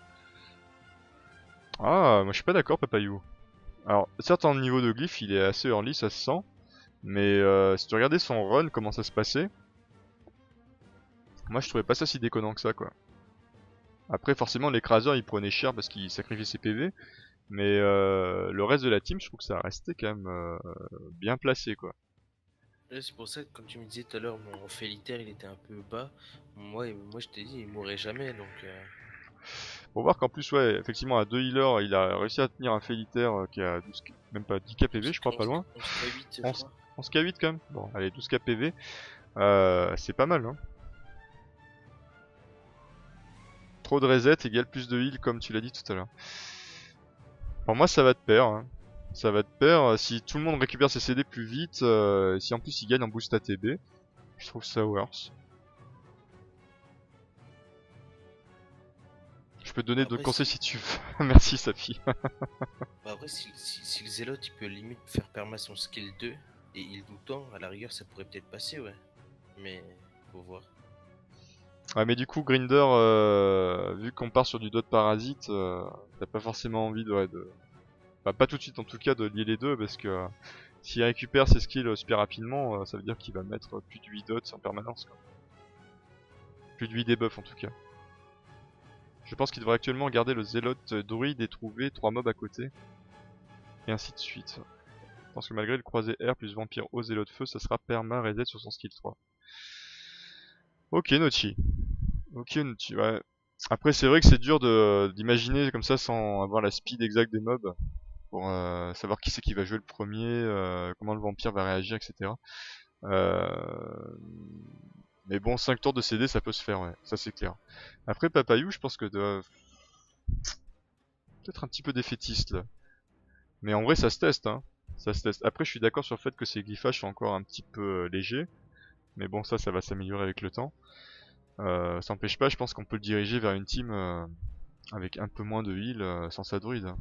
Ah, moi je suis pas d'accord Papayou. Alors, certes en niveau de glyphe il est assez early, ça se sent. Mais si tu regardais son run, comment ça se passait, moi je trouvais pas ça si déconnant que ça quoi. Après forcément l'écraseur il prenait cher parce qu'il sacrifiait ses PV. Mais le reste de la team je trouve que ça restait quand même bien placé quoi. Ouais, c'est pour ça que quand tu me disais tout à l'heure, mon Félitaire il était un peu bas. Moi je t'ai dit, il mourrait jamais donc. Faut voir qu'en plus ouais, effectivement à 2 healers il a réussi à tenir un Félitaire qui a 12, même pas 10k PV je crois pas loin. 11k8 je 11, crois. 11k8 quand même. Bon allez 12k PV, c'est pas mal hein. Trop de reset égale plus de heal comme tu l'as dit tout à l'heure. Pour moi ça va de pair hein. Ça va de pair, si tout le monde récupère ses CD plus vite, si en plus il gagne en boost ATB, je trouve ça worse. Je peux te donner d'autres Après, conseils si, si tu veux. Merci Safi. après si le Zélote il peut limite faire perma son skill 2 et il tout temps, à la rigueur ça pourrait peut-être passer, ouais. Mais faut voir. Ouais mais du coup Grinder, vu qu'on part sur du dot parasite, t'as pas forcément envie de... Bah, pas tout de suite en tout cas de lier les deux parce que s'il récupère ses skills super rapidement, ça veut dire qu'il va mettre plus de 8 dots en permanence quoi. Plus de 8 debuffs en tout cas. Je pense qu'il devrait actuellement garder le zélote druide et trouver 3 mobs à côté. Et ainsi de suite. Je pense que malgré le croisé R plus vampire au zélote feu, ça sera perma reset sur son skill 3. Ok Nochi. Ok Nochi, ouais. Après c'est vrai que c'est dur d'imaginer comme ça sans avoir la speed exacte des mobs. Pour savoir qui c'est qui va jouer le premier, comment le vampire va réagir, etc. Euh, mais bon, 5 tours de CD, ça peut se faire, ouais, ça c'est clair. Après Papayou, je pense que peut-être un petit peu défaitiste là. Mais en vrai, ça se teste, hein. Ça se teste. Après, je suis d'accord sur le fait que ces glyphages sont encore un petit peu légers. Mais bon, ça va s'améliorer avec le temps. Ça n'empêche pas, je pense qu'on peut le diriger vers une team avec un peu moins de heal sans sa druide, hein.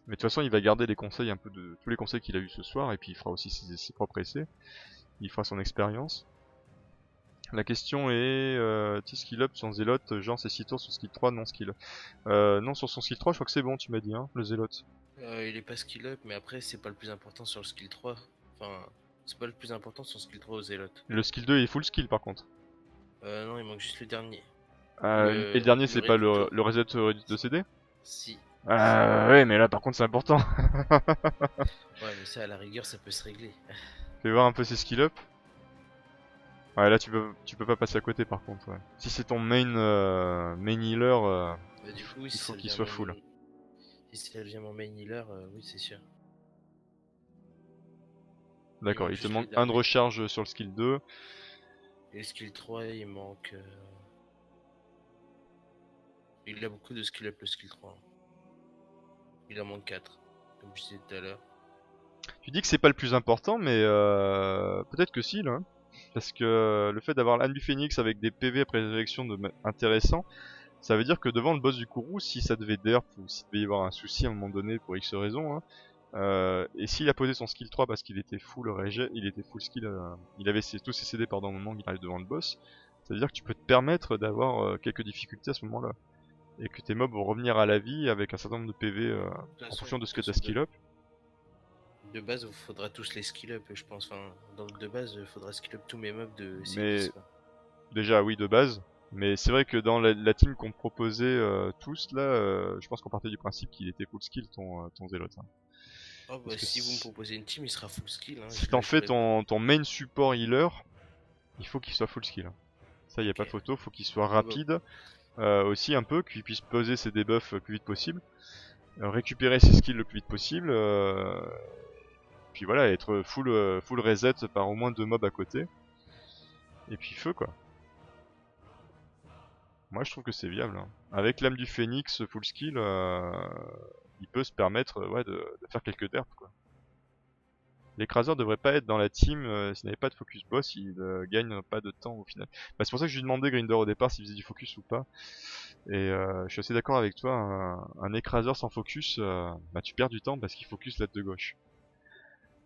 Mais de toute façon, il va garder les conseils un peu de tous les conseils qu'il a eu ce soir, et puis il fera aussi ses propres essais. Il fera son expérience. La question est, skill up son zélote, genre c'est 6 tours sur skill 3, non skill. Non, sur son skill 3, je crois que c'est bon, tu m'as dit, hein, le zélote. Il est pas skill up, mais après c'est pas le plus important sur le skill 3. Enfin, c'est pas le plus important sur le skill 3 au Zélote. Le skill 2 est full skill par contre. Non, il manque juste le dernier. Et le dernier, Le c'est pas Reducto. le reset de CD. Si. Ouais, mais là par contre, c'est important. Ouais, mais ça à la rigueur ça peut se régler. Fais voir un peu ses skill up. Ouais, là tu peux pas passer à côté par contre. Ouais. Si c'est ton main healer, Bah, du coup, oui, il si faut ça qu'il devient soit full. si ça devient mon main healer, oui, c'est sûr. Il D'accord, manque il te juste le manque un de dernier. recharge sur le skill 2. Et le skill 3, il manque. Il a beaucoup de skill up le skill 3. Il en manque 4, comme je disais tout à l'heure. Tu dis que c'est pas le plus important, mais peut-être que si, là. Parce que le fait d'avoir l'Anbu Phoenix avec des PV après résurrection intéressant, ça veut dire que devant le boss du Kourou, si ça devait derp ou s'il devait y avoir un souci à un moment donné pour X raison, hein, et s'il a posé son skill 3 parce qu'il était full régé, il était full skill, il avait tous ses CD pendant un moment qu'il arrive devant le boss, ça veut dire que tu peux te permettre d'avoir quelques difficultés à ce moment-là. Et que tes mobs vont revenir à la vie avec un certain nombre de PV De toute en façon, fonction de ce que t'as skill up. de base, il faudra tous les skill up, je pense. Enfin, dans le de base, il faudra skill up tous mes mobs de Mais C10, quoi. déjà oui de base, mais c'est vrai que dans la team qu'on proposait tous là, je pense qu'on partait du principe qu'il était full skill ton Zélote, hein. Oh, Parce bah, que si vous me proposez une team, il sera full skill, hein. si Je t'en le fais jouerai pas. ton main support healer, il faut qu'il soit full skill, hein. Ça y a Ok. pas photo, faut qu'il soit Ah, bah, rapide aussi un peu, qu'il puisse poser ses debuffs le plus vite possible, récupérer ses skills le plus vite possible, puis voilà, être full reset par au moins 2 mobs à côté, et puis feu quoi. Moi je trouve que c'est viable, hein. Avec l'âme du phénix full skill, il peut se permettre ouais, de faire quelques derps quoi. l'écraseur devrait pas être dans la team s'il n'avait pas de focus boss, il gagne pas de temps au final. Bah, c'est pour ça que je lui demandais Grinder au départ s'il faisait du focus ou pas. Et je suis assez d'accord avec toi, un écraseur sans focus, bah tu perds du temps parce qu'il focus latte de gauche.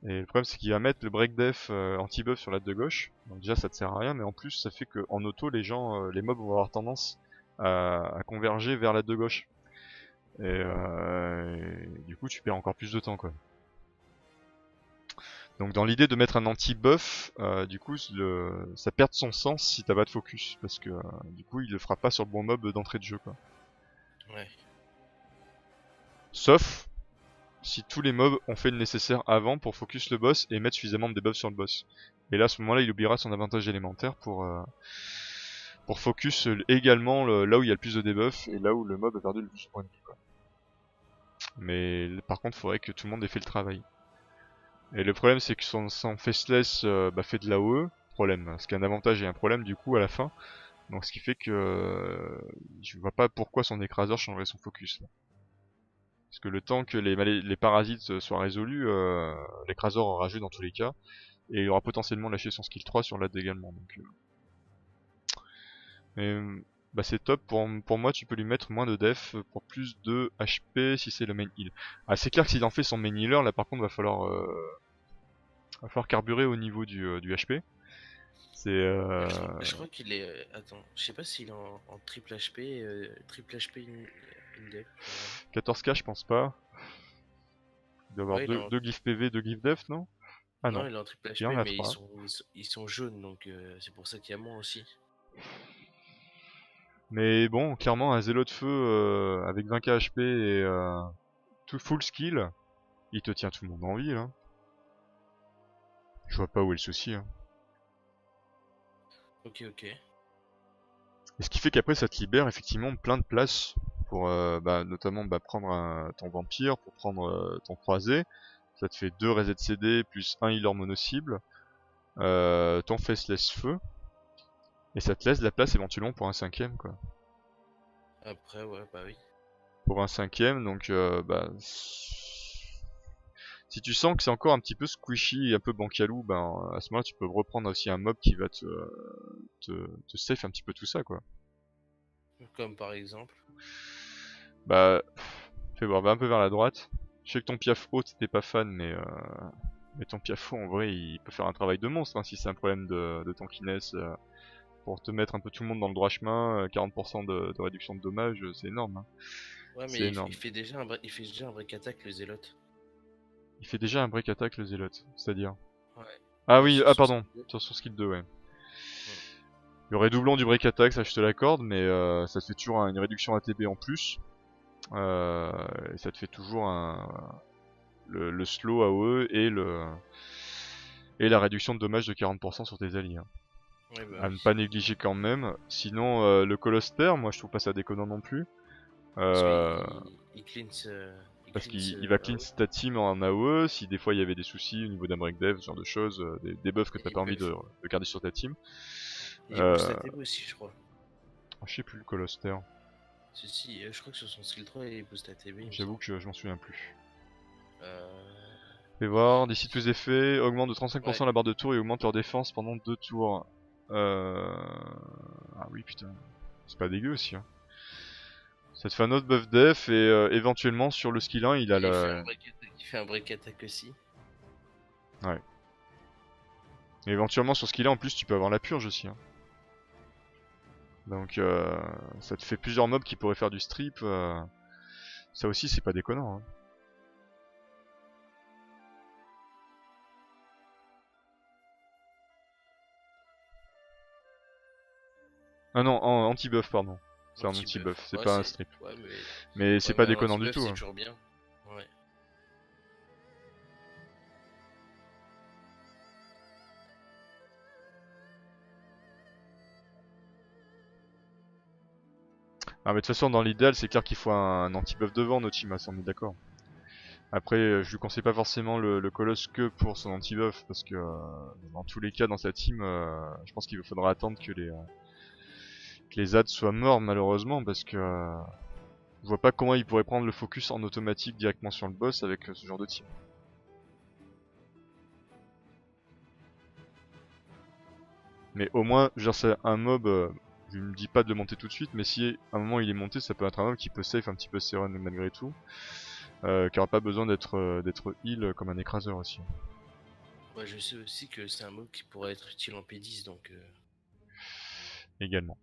Et le problème c'est qu'il va mettre le break def anti-buff sur latte de gauche, donc déjà ça te sert à rien, mais en plus ça fait qu'en auto les gens, les mobs vont avoir tendance à converger vers latte de gauche. Et du coup tu perds encore plus de temps quoi. Donc dans l'idée de mettre un anti-buff, du coup ça perd son sens si t'as pas de focus, parce que du coup il le fera pas sur le bon mob d'entrée de jeu quoi. Ouais. Sauf si tous les mobs ont fait le nécessaire avant pour focus le boss et mettre suffisamment de debuffs sur le boss. Et là à ce moment là il oubliera son avantage élémentaire pour focus également là où il y a le plus de debuffs et là où le mob a perdu le plus de points de vie quoi. Mais par contre faudrait que tout le monde ait fait le travail. Et le problème c'est que son faceless fait de l'AOE, problème, ce qui est un avantage et un problème du coup à la fin. Donc ce qui fait que je vois pas pourquoi son écraseur changerait son focus là. Parce que le temps que les parasites soient résolus, l'écraseur aura joué dans tous les cas, et il aura potentiellement lâché son skill 3 sur l'AD également. Donc, bah c'est top, pour moi tu peux lui mettre moins de def pour plus de HP si c'est le main heal. Ah c'est clair que s'il en fait son main healer, là par contre va falloir carburer au niveau du HP. C'est Je crois qu'il est. Attends, je sais pas s'il est en triple HP, triple HP in depth. 14k je pense pas. Il doit avoir Ouais, 2 gif PV, 2 gif def non? Ah non, non, il est en triple il y en HP, a mais 3. ils sont jaunes, donc c'est pour ça qu'il y a moins aussi. Mais bon, clairement, un zélo de feu avec 20k HP et tout full skill, il te tient tout le monde en vie là. Je vois pas où est le souci. Hein. Ok, ok. Et ce qui fait qu'après ça te libère effectivement plein de places pour notamment prendre ton vampire, pour prendre ton croisé. Ça te fait 2 resets CD plus 1 healer mono-cible, ton faceless feu, et ça te laisse de la place éventuellement pour un cinquième quoi. Après, ouais, bah oui. Pour un cinquième, donc si tu sens que c'est encore un petit peu squishy et un peu bancalou, ben à ce moment-là tu peux reprendre aussi un mob qui va te safe un petit peu tout ça quoi. Comme par exemple. Bah fais voir, va un peu vers la droite. Je sais que ton piaf haut t'étais pas fan, mais ton piaf haut en vrai il peut faire un travail de monstre hein, si c'est un problème de tankiness pour te mettre un peu tout le monde dans le droit chemin, 40% de réduction de dommages, c'est énorme. Hein. Ouais, C'est mais énorme. il fait déjà un break attack, le zélote. Il fait déjà un break attack le zélote, c'est-à-dire. Ouais. Ah oui, Sur ah son pardon, skill 2. sur son skill 2 ouais. Le redoublon du break attack, ça je te l'accorde, mais ça te fait toujours une réduction ATB en plus. Et ça te fait toujours le slow AOE et la réduction de dommages de 40% sur tes alliés. Hein. Ouais, bah À ne oui. pas négliger quand même. Sinon, le Coloster, moi je trouve pas ça déconnant non plus. Parce Euh, qu'il cleanse. Parce qu'il va clean AOE. ta team en AOE, si des fois il y avait des soucis au niveau d'un break dev, ce genre de choses, des buffs que t'as pas envie de garder sur ta team. Il booste ATB aussi, je crois. Je sais plus le Coloster. Si, je crois que sur son skill 3, il booste ATB. J'avoue que je m'en souviens plus. Euh... Fais voir, décide tous effets, augmente de 35% Ouais. la barre de tour et augmente leur défense pendant 2 tours. Ah oui putain, c'est pas dégueu aussi. Hein. Ça te fait un autre buff def et éventuellement sur le skill 1 il a la... Il fait un break attack aussi. Ouais. Et éventuellement sur ce qu'il a en plus tu peux avoir la purge aussi. Hein. Donc ça te fait plusieurs mobs qui pourraient faire du strip. Ça aussi c'est pas déconnant. Hein. Ah non, anti-buff pardon. C'est un anti-buff, c'est Ouais, pas un strip. Ouais, mais c'est pas déconnant du tout. C'est Hein. toujours bien. Ouais. Ah mais de toute façon dans l'idéal c'est clair qu'il faut un anti-buff devant Nochima, on est d'accord. Après je lui conseille pas forcément le colosse que pour son anti-buff parce que dans tous les cas dans sa team je pense qu'il faudra attendre que les adds soient morts malheureusement parce que je vois pas comment il pourrait prendre le focus en automatique directement sur le boss avec ce genre de team. Mais au moins, genre c'est un mob, je me dis pas de le monter tout de suite, mais si à un moment il est monté, ça peut être un mob qui peut safe un petit peu ses runs malgré tout, qui aura pas besoin d'être heal comme un écraseur aussi. Ouais, je sais aussi que c'est un mob qui pourrait être utile en P10, donc Également.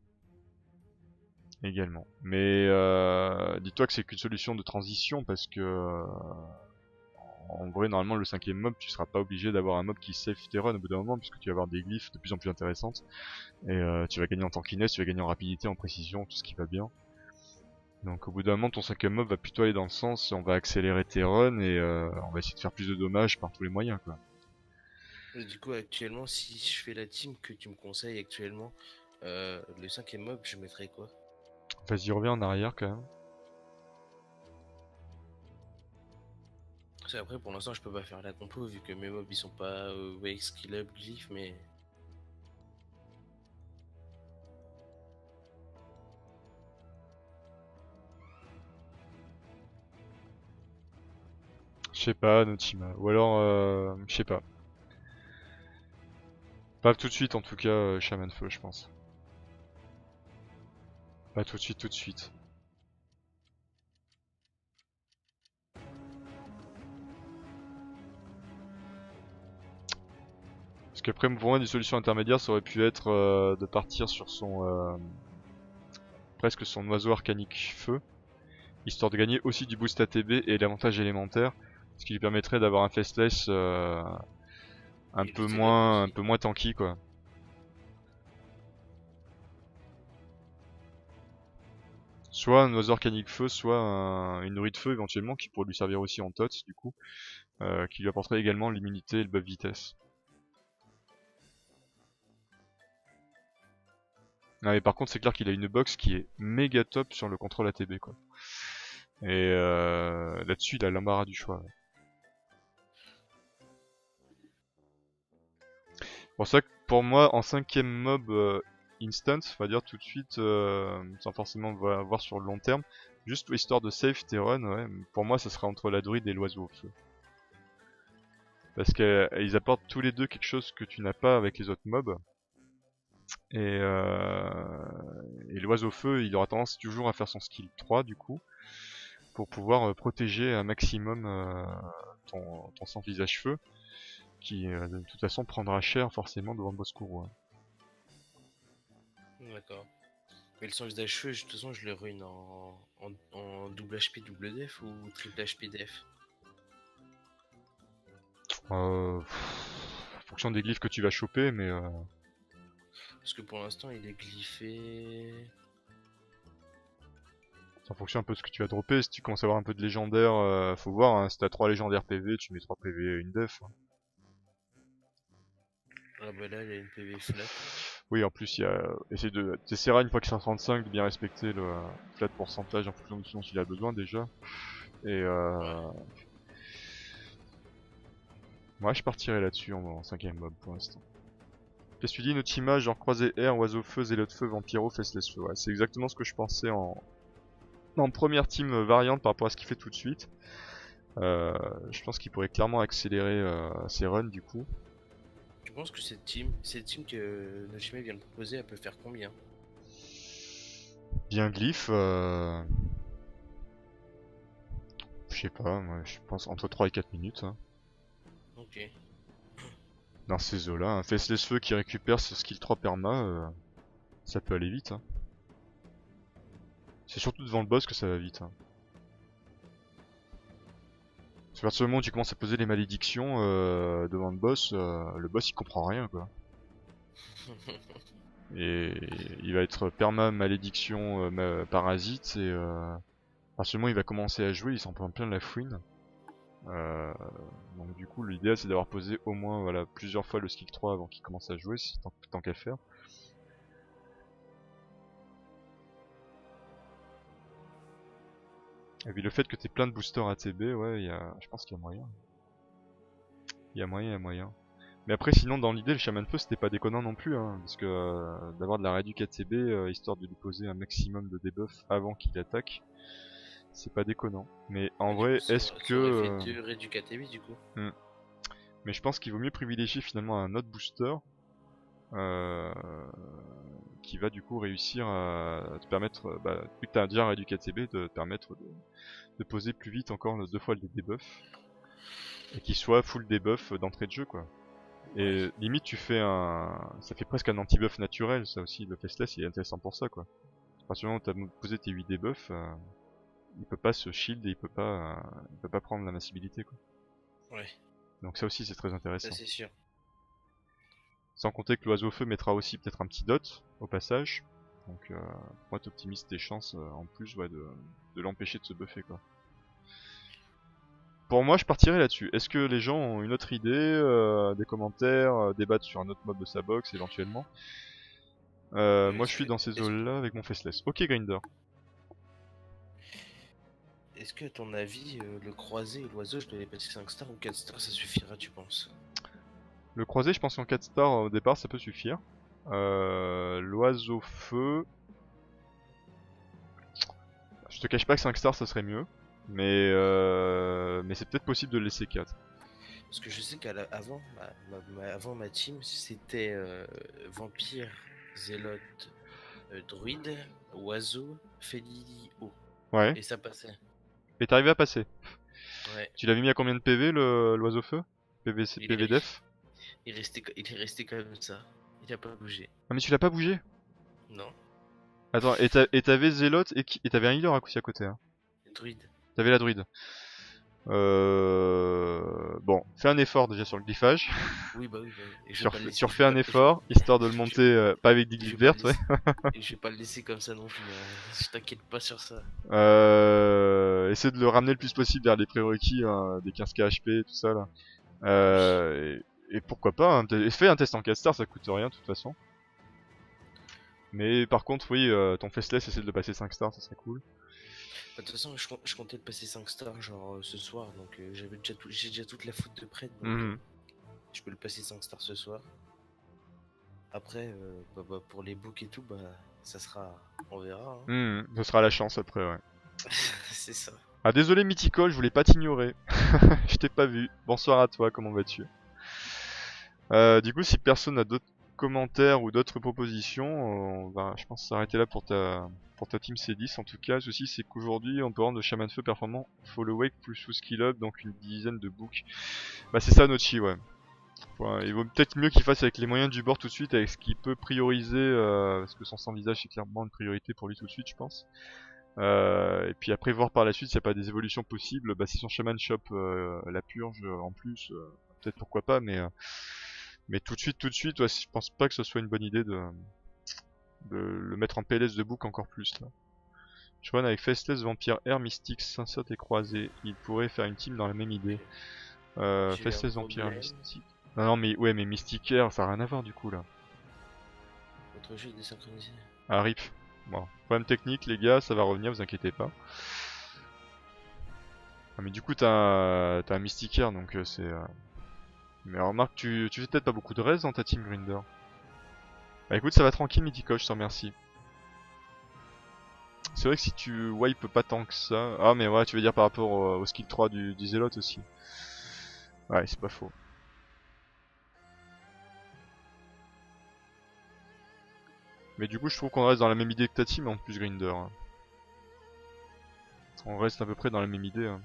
Également. Mais dis-toi que c'est qu'une solution de transition parce que en vrai normalement le cinquième mob tu seras pas obligé d'avoir un mob qui save tes runs au bout d'un moment puisque tu vas avoir des glyphes de plus en plus intéressantes et tu vas gagner en tankiness, tu vas gagner en rapidité, en précision, tout ce qui va bien. Donc au bout d'un moment ton cinquième mob va plutôt aller dans le sens on va accélérer tes runs et on va essayer de faire plus de dommages par tous les moyens quoi. du coup actuellement si je fais la team que tu me conseilles actuellement, le cinquième mob je mettrais quoi? Vas-y reviens en arrière quand même. Parce qu'après pour l'instant je peux pas faire la compo vu que mes mobs ils sont pas wake, skill up, glyph mais... Je sais pas Notima, ou alors je sais pas. Pas tout de suite en tout cas Shaman Feu je pense. Pas tout de suite tout de suite. Parce qu'après pour moi des solutions intermédiaires ça aurait pu être de partir sur son presque son oiseau arcanique feu, histoire de gagner aussi du boost ATB et l'avantage élémentaire, ce qui lui permettrait d'avoir un Faceless Éviter la bouse. un peu moins tanky quoi. Soit un oiseau arcanique feu, soit une nourrie de feu éventuellement qui pourrait lui servir aussi en TOTS du coup, qui lui apporterait également l'immunité et le buff vitesse. Ah, mais par contre c'est clair qu'il a une box qui est méga top sur le contrôle ATB quoi. Et là-dessus il a l'embarras du choix. Pour ça que pour moi en cinquième mob instant, on va dire tout de suite, sans forcément voir sur le long terme, juste histoire de save tes runs, ouais, pour moi ça sera entre la druide et l'oiseau au feu. Parce qu'ils apportent tous les deux quelque chose que tu n'as pas avec les autres mobs. Et l'oiseau feu, il aura tendance toujours à faire son skill 3 du coup, pour pouvoir protéger un maximum ton sang visage feu, qui de toute façon prendra cher forcément devant le boss courroux. Hein. D'accord. Mais le sang visage feu, de toute façon je le ruine en double HP double def ou triple HP def? En fonction des glyphes que tu vas choper, mais Parce que pour l'instant il est glyphé... en fonction un peu de ce que tu vas dropper. Si tu commences à avoir un peu de légendaire, faut voir, hein, si t'as 3 légendaires PV, tu mets 3 PV et une def. Hein. Ah bah là il a une PV flat. Oui, en plus, il y a. T'essaieras une fois que c'est 135 de bien respecter le flat pourcentage en fonction de ce dont il a besoin déjà. Et Ouais. moi je partirai là-dessus en 5ème mob pour l'instant. Qu'est-ce que tu dis, notre image, genre croisé air, oiseau feu, zélote feu, vampiro, faceless feu. Ouais, c'est exactement ce que je pensais en première team variante par rapport à ce qu'il fait tout de suite. Je pense qu'il pourrait clairement accélérer ses runs du coup. Tu penses que cette team que Nojime vient de proposer, elle peut faire combien? Bien glyph, je sais pas, moi je pense entre 3 et 4 minutes. Hein. Ok. Dans ces eaux là, un faceless feu qui récupère ce skill 3 perma, ça peut aller vite. Hein. C'est surtout devant le boss que ça va vite. Hein. À partir du moment où tu commences à poser les malédictions devant le boss il comprend rien quoi. Et il va être perma malédiction parasite et à partir du moment où il va commencer à jouer il s'en prend plein de la fouine. Donc du coup l'idéal c'est d'avoir posé au moins voilà, plusieurs fois le skill 3 avant qu'il commence à jouer, tant qu'à faire. Et puis le fait que t'aies plein de boosters ATB, ouais, je pense qu'il y a moyen. Il y a moyen, il y a moyen. Mais après sinon dans l'idée le Shaman Feu c'était pas déconnant non plus, hein, parce que d'avoir de la réduc ATB histoire de lui poser un maximum de debuff avant qu'il attaque, c'est pas déconnant. Mais en Et du coup, vrai, est-ce ça aurait fait que... 2 réduc ATB du coup. Mais je pense qu'il vaut mieux privilégier finalement un autre booster qui va du coup réussir à te permettre, vu que tu as déjà un réduit KTB, de te permettre de poser plus vite encore 2 fois le debuff. Et qu'il soit full debuff d'entrée de jeu quoi. Ouais. Et limite ça fait presque un anti-buff naturel, ça aussi, le Faceless il est intéressant pour ça quoi. À partir du moment où t'as posé tes 8 debuffs, il peut pas se shield et il peut pas prendre la massibilité quoi. Ouais, Donc ça aussi c'est très ça intéressant. c'est sûr. Sans compter que l'oiseau feu mettra aussi peut-être un petit dot au passage. Donc moi t'optimises tes chances en plus de l'empêcher de se buffer quoi. Pour moi je partirais là-dessus. Est-ce que les gens ont une autre idée, des commentaires, débattre sur un autre mob de sa box éventuellement? Moi je Est-ce suis que, dans ces est-ce, eaux-là avec mon Faceless. Ok Grinder. est-ce que à ton avis, le croisé et l'oiseau, je dois les passer 5 stars ou 4 stars, ça suffira, tu penses? Le croisé je pense qu'en 4 stars au départ ça peut suffire. L'oiseau feu... Je te cache pas que 5 stars ça serait mieux. Mais c'est peut-être possible de le laisser 4. Parce que je sais qu'avant, avant ma team, c'était vampire, zélote, druide, oiseau, félio. Ouais. Et ça passait. Et t'arrives à passer. Ouais. Tu l'avais mis à combien de PV l'oiseau feu? PVC, Il PV est, def? il est resté comme ça. Il a pas bougé. Ah mais tu l'as pas bougé? Non. Attends, et t'avais Zélote et t'avais un healer à côté hein. Druide. T'avais la druide. Bon, fais un effort déjà sur le glyphage. Oui, bah oui, bah oui. Et je Tu vais pas le refais, laisser. tu refais un effort, histoire de le monter, pas avec des Je glyphes vais pas le vertes, ouais. laisser. Et je vais pas le laisser comme ça non plus. Hein. Je t'inquiète pas sur ça. Essaie de le ramener le plus possible vers les prérequis, hein, des 15k HP, tout ça là. Oui. Et pourquoi pas, hein, fais un test en 4 stars, ça coûte rien de toute façon. Mais par contre, oui, ton Faceless, essaie de le passer 5 stars, ça serait cool. Bah, de toute façon, je comptais te passer 5 stars genre ce soir. Donc j'ai déjà toute la foot de prête. Donc Mhm. je peux le passer 5 stars ce soir. Après, pour les books et tout, ça sera. On verra. Hein. Ce sera la chance après, ouais. C'est ça. Ah désolé Mythical, je voulais pas t'ignorer. Je t'ai pas vu. Bonsoir à toi, comment vas-tu? Du coup, si personne n'a d'autres commentaires ou d'autres propositions, on va, je pense, s'arrêter là pour ta team C10. En tout cas, le souci, c'est qu'aujourd'hui, on peut rendre le Shaman Feu performant Follow Wake plus sous skill up, donc une dizaine de books. Bah, c'est ça, Nochi, ouais. Ouais, il vaut peut-être mieux qu'il fasse avec les moyens du bord tout de suite, avec ce qu'il peut prioriser, parce que son sans visage, c'est clairement une priorité pour lui tout de suite, je pense. Et puis après, voir par la suite s'il n'y a pas des évolutions possibles. Bah, si son Shaman chope la purge en plus, peut-être pourquoi pas, mais tout de suite, ouais, je pense pas que ce soit une bonne idée de le mettre en PLS de book encore plus là. Je vois avec Faceless, Vampire, Air, Mystique, Sinsot et Croisé, il pourrait faire une team dans la même idée. J'ai un Faceless, Vampire, problème. Mystique. Non, non, mais ouais, mais Mystique Air, ça a rien à voir du coup là. Votre jeu est désynchronisé. Ah, RIP. Bon, problème technique, les gars, ça va revenir, vous inquiétez pas. Ah, mais du coup, t'as un Mystique Air donc c'est. Mais remarque, tu fais peut-être pas beaucoup de res dans ta team Grinder. Bah écoute, ça va tranquille, Mythico, je te remercie. C'est vrai que si tu wipe pas tant que ça... Ah mais ouais, tu veux dire par rapport au skill 3 du Zélote aussi. Ouais, c'est pas faux. Mais du coup, je trouve qu'on reste dans la même idée que ta team en plus, Grinder. Hein. On reste à peu près dans la même idée. Hein.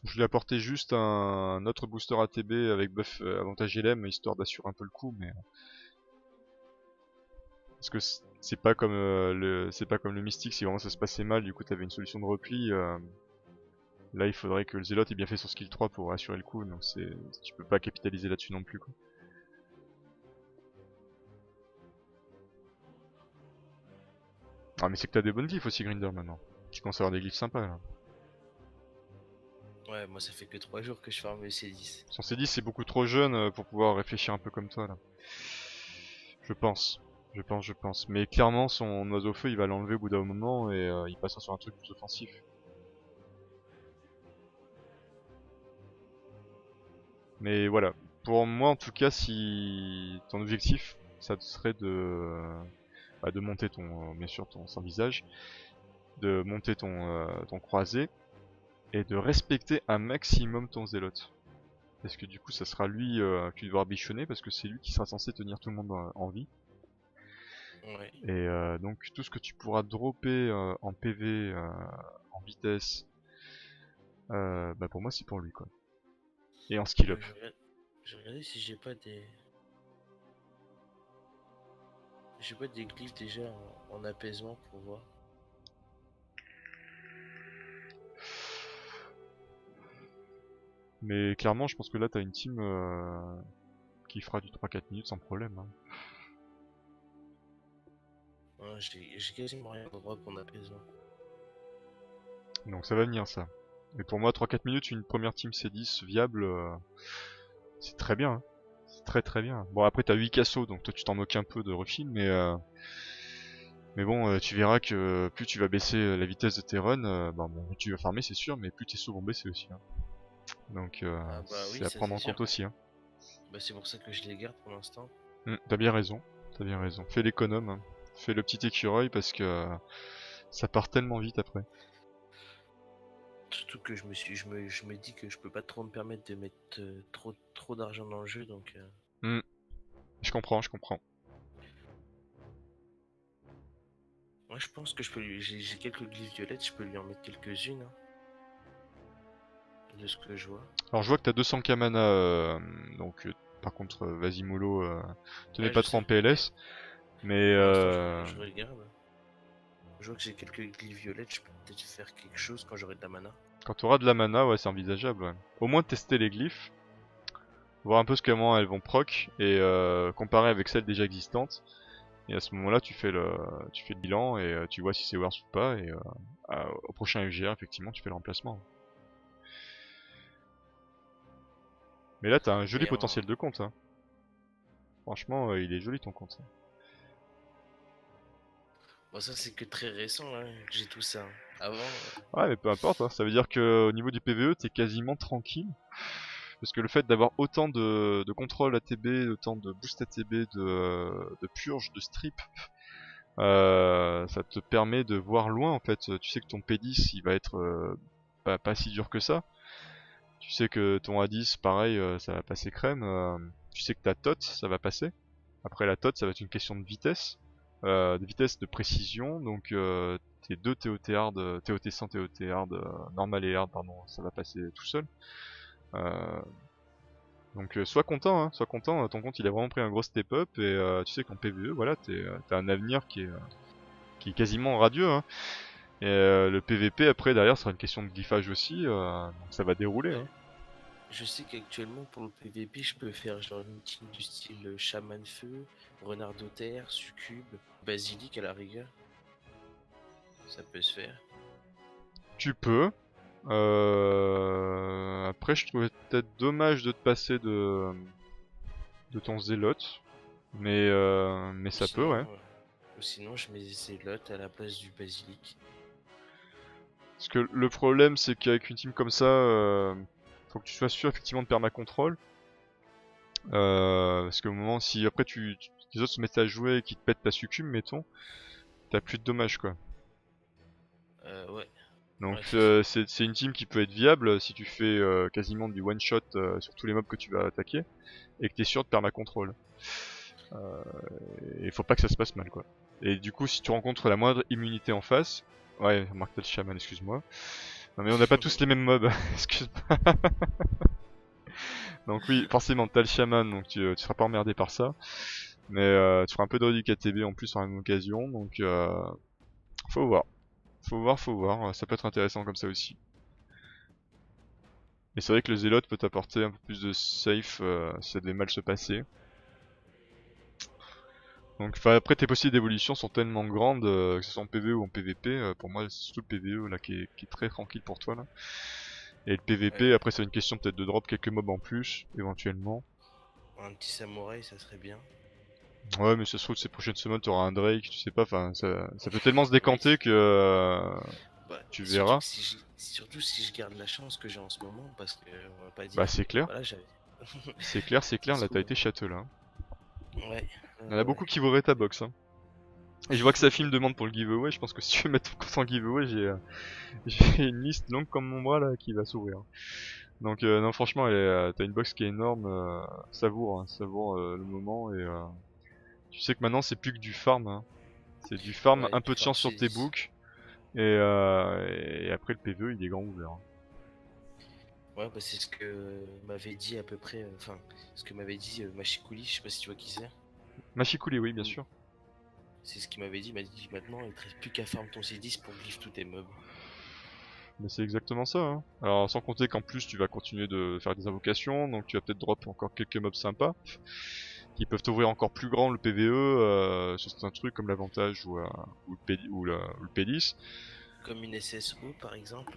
Je lui ai apporté juste un autre booster ATB avec buff avantage LM, histoire d'assurer un peu le coup, mais... Parce que c'est pas comme le Mystique, si vraiment ça se passait mal, du coup t'avais une solution de repli. Là, il faudrait que le Zélote ait bien fait son skill 3 pour assurer le coup, donc tu peux pas capitaliser là-dessus non plus, quoi. Ah, mais c'est que t'as des bonnes glyphes aussi, Grinder, maintenant. Tu commences à avoir des glyphes sympas, là. Ouais, moi ça fait que 3 jours que je farme le C10. Son C10, c'est beaucoup trop jeune pour pouvoir réfléchir un peu comme toi, là. Je pense. Je pense. Mais clairement, son oiseau feu, il va l'enlever au bout d'un moment et il passera sur un truc plus offensif. Mais voilà. Pour moi, en tout cas, si ton objectif, ça serait de monter bien sûr, ton sans visage, de monter ton croisé, et de respecter un maximum ton zélote. parce que du coup ça sera lui que tu devras bichonner parce que c'est lui qui sera censé tenir tout le monde en vie. Ouais. Et donc tout ce que tu pourras dropper en PV, en vitesse, bah pour moi c'est pour lui quoi. Et en skill up. Je vais regarder si j'ai pas des... J'ai pas des glyphes déjà en apaisement pour voir. Mais clairement je pense que là t'as une team qui fera du 3-4 minutes sans problème. Hein. Ouais, j'ai quasiment rien pour drop en apaisement. Donc ça va venir ça. Et pour moi 3-4 minutes, une première team C10 viable, c'est très bien. Hein. C'est très très bien. Bon après t'as 8 cassos donc toi tu t'en moques un peu de refil mais bon tu verras que plus tu vas baisser la vitesse de tes runs, bon, tu vas farmer c'est sûr mais plus tes sauts vont baisser aussi. Hein. Donc Ah bah oui, c'est à ça prendre c'est en sûr. compte aussi. Hein. Bah c'est pour ça que je les garde pour l'instant. T'as bien raison. T'as bien raison. Fais l'économe. Hein. Fais le petit écureuil parce que ça part tellement vite après. Surtout que je me dis que je peux pas trop me permettre de mettre trop d'argent dans le jeu, donc... Je comprends, je comprends. Moi je pense que je peux lui... J'ai quelques glyphes violettes, je peux lui en mettre quelques-unes. Hein, de ce que je vois. Alors je vois que t'as 200k mana, donc par contre vas-y mollo, te mets Ouais, pas je trop sais. en PLS, mais Pour l'instant je regarde. Je vois que j'ai quelques glyphes violettes, je peux peut-être faire quelque chose quand j'aurai de la mana. quand t'auras de la mana, ouais c'est envisageable. Ouais. Au moins tester les glyphes, voir un peu comment elles vont proc et comparer avec celles déjà existantes. Et à ce moment-là tu fais le bilan et tu vois si c'est worth ou pas et au prochain FGR effectivement tu fais le remplacement. Mais là t'as un joli Mais potentiel de compte. Hein. Franchement il est joli ton compte. Hein. bon, ça c'est que très récent hein, que j'ai tout ça. Hein. Avant, Ouais mais peu importe, hein. Ça veut dire que au niveau du PvE t'es quasiment tranquille. Parce que le fait d'avoir autant de contrôle ATB, autant de boost ATB, de purge, de strip, ça te permet de voir loin en fait. Tu sais que ton P10 il va être pas si dur que ça. Tu sais que ton A10 pareil ça va passer crème. Tu sais que ta TOT ça va passer. Après la TOT ça va être une question de vitesse de précision. Donc tes deux TOT hard, TOT 100, TOT hard, normal et hard pardon, ça va passer tout seul. Donc sois content, hein, sois content, ton compte il a vraiment pris un gros step up et tu sais qu'en PvE, voilà, t'as un avenir qui est quasiment radieux. Hein. Et le PvP après derrière sera une question de glyphage aussi, donc ça va dérouler. ouais. Hein. Je sais qu'actuellement pour le PVP, je peux faire genre une team du style chaman feu, renard de terre, succube, basilic à la rigueur. Ça peut se faire. Tu peux. Après je trouvais peut-être dommage de te passer de ton zélote, mais ça peut ouais. Ou sinon je mets des zélotes à la place du basilic. Parce que le problème c'est qu'avec une team comme ça, faut que tu sois sûr effectivement de perma-contrôle. Parce qu'au moment si après les autres se mettent à jouer et qu'ils te pètent ta succube mettons, t'as plus de dommages quoi. Ouais. Donc Ouais, c'est une team qui peut être viable si tu fais quasiment du one shot sur tous les mobs que tu vas attaquer et que t'es sûr de perma-contrôle. Et faut pas que ça se passe mal quoi. Et du coup si tu rencontres la moindre immunité en face, ouais Mark Tel Shaman excuse-moi. Non mais on n'a pas tous les mêmes mobs, excuse-moi. Donc oui forcément t'as le Shaman donc tu seras pas emmerdé par ça. Mais tu feras un peu de réduc ATB en plus en même occasion donc faut voir. Faut voir, ça peut être intéressant comme ça aussi. Et c'est vrai que le zélote peut t'apporter un peu plus de safe si ça devait mal se passer. Donc après tes possibilités d'évolution sont tellement grandes, que ce soit en PvE ou en PvP, pour moi c'est surtout le PvE là qui est très tranquille pour toi là. Et le PvP ouais. après c'est une question peut-être de drop quelques mobs en plus, éventuellement. Un petit samouraï, ça serait bien. Ouais mais ça se trouve ces prochaines semaines t'auras un Drake, tu sais pas, enfin ça peut tellement se Oui. décanter que Bah, tu surtout verras. que surtout si je garde la chance que j'ai en ce moment, parce que on va pas Bah dire c'est que clair, voilà j'avais. c'est Ça clair, se là t'as trouve. été château là. Hein. Ouais. Il y en a beaucoup qui voudraient ta box. Hein. Et je vois que Safi me demande pour le giveaway, je pense que si tu veux mettre ton compte en giveaway, j'ai une liste longue comme mon bras là qui va s'ouvrir. Donc non, franchement, t'as une box qui est énorme, savoure, hein, savoure le moment et tu sais que maintenant c'est plus que du farm, hein. C'est du farm, Ouais, un du peu de farm chance sur tes C10. books et après le PvE il est grand ouvert, hein. Ouais, bah c'est ce que m'avait dit à peu près, enfin, ce que m'avait dit Machikouli, je sais pas si tu vois qui c'est. Machikuli, oui, bien Mm. sûr. C'est ce qu'il m'avait dit, il m'a dit maintenant il te reste plus qu'à farm ton C10 pour glyph tous tes mobs. Mais c'est exactement ça, hein. Alors sans compter qu'en plus tu vas continuer de faire des invocations, donc tu vas peut-être drop encore quelques mobs sympas qui peuvent t'ouvrir encore plus grand le PvE sur certains trucs comme l'avantage ou le P10. Comme une SSO par exemple.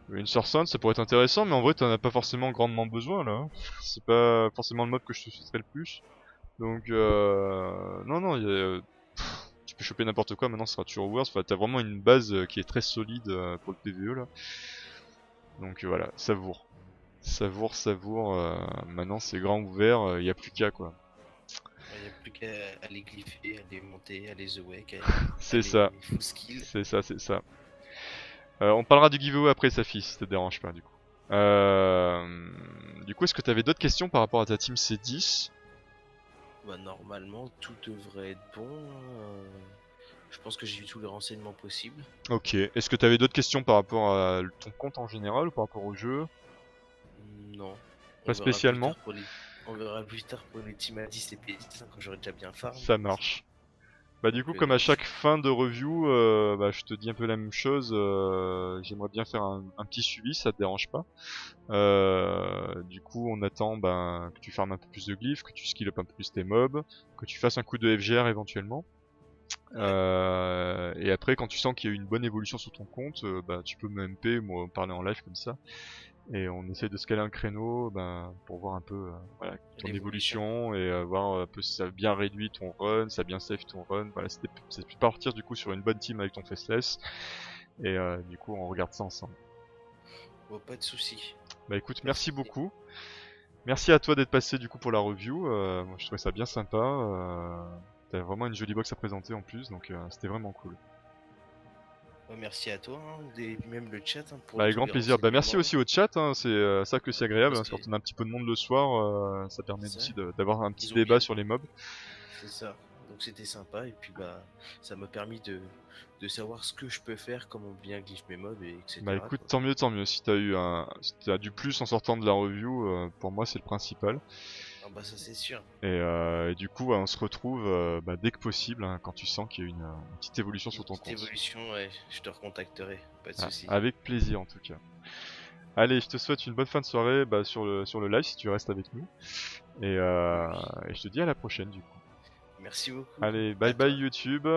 Une Source ça pourrait être intéressant, mais en vrai t'en as pas forcément grandement besoin là, hein. C'est pas forcément le mob que je te souhaiterais le plus. Donc non non, tu peux choper n'importe quoi, maintenant ce sera toujours worse. Enfin, t'as vraiment une base qui est très solide pour le PvE là. Donc voilà, savoure. Savoure, savoure, maintenant c'est grand ouvert, y a plus qu'à quoi. Il n'y a plus qu'à les glypher, à les monter, à les awake, à C'est ça, les full skill. c'est ça, c'est ça. On parlera du giveaway après Safi, si ça te dérange pas du coup. Du coup, est-ce que t'avais d'autres questions par rapport à ta team C10? Bah normalement tout devrait être bon, hein. Je pense que j'ai eu tous les renseignements possibles. Ok, est-ce que t'avais d'autres questions par rapport à ton compte en général ou par rapport au jeu? Non, on Pas verra plus spécialement. tard pour les, on verra plus tard pour les team à 10 et P10 hein, quand j'aurai déjà bien farm. Ça marche. Bah du Donc coup, comme à non, chaque fin de review, bah, je te dis un peu la même chose. J'aimerais bien faire un petit suivi, ça te dérange pas. Du coup, on attend que tu farmes un peu plus de glyphes, que tu skill up un peu plus tes mobs, que tu fasses un coup de FGR éventuellement. ouais, Et après, quand tu sens qu'il y a eu une bonne évolution sur ton compte, bah, tu peux me MP, moi, parler en live comme ça. Et on essaie de scaler un créneau pour voir un peu voilà, ton l'évolution. évolution et voir un peu si ça a bien réduit ton run, si ça a bien safe ton run. Voilà, c'est de partir du coup sur une bonne team avec ton faceless. Et du coup, on regarde ça ensemble. Bon, pas de soucis. Bah écoute, Pas de merci soucis. beaucoup. Merci à toi d'être passé du coup pour la review. Moi, je trouvais ça bien sympa. T'as vraiment une jolie box à présenter en plus, donc c'était vraiment cool. Ouais, merci à toi, hein, et même le chat hein, Bah pour avec tous grand les plaisir. Bah merci renseignements. aussi au chat, hein, c'est ça que c'est agréable, Parce hein, que quand on a un petit peu de monde le soir, ça permet ça, aussi d'avoir un petit ils ont débat bien. sur les mobs. C'est ça. Donc c'était sympa et puis bah ça m'a permis de savoir ce que je peux faire, comment bien glyph mes mobs et etc. Bah écoute, Quoi. tant mieux. Si t'as du plus en sortant de la review, pour moi c'est le principal. Ah bah ça c'est sûr. Et du coup, on se retrouve dès que possible, hein, quand tu sens qu'il y a une petite évolution Une sur ton petite compte. évolution, ouais, je te recontacterai, pas de Ah, soucis. avec plaisir en tout cas. Allez, je te souhaite une bonne fin de soirée sur le live si tu restes avec nous. Et, Oui, euh, oui. et je te dis à la prochaine du coup. Merci beaucoup. Allez, À bye bye toi. YouTube.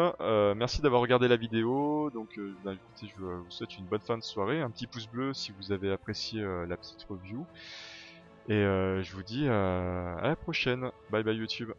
Merci d'avoir regardé la vidéo. Donc, écoutez, je vous souhaite une bonne fin de soirée. Un petit pouce bleu si vous avez apprécié la petite review. Et je vous dis à la prochaine. Bye bye YouTube.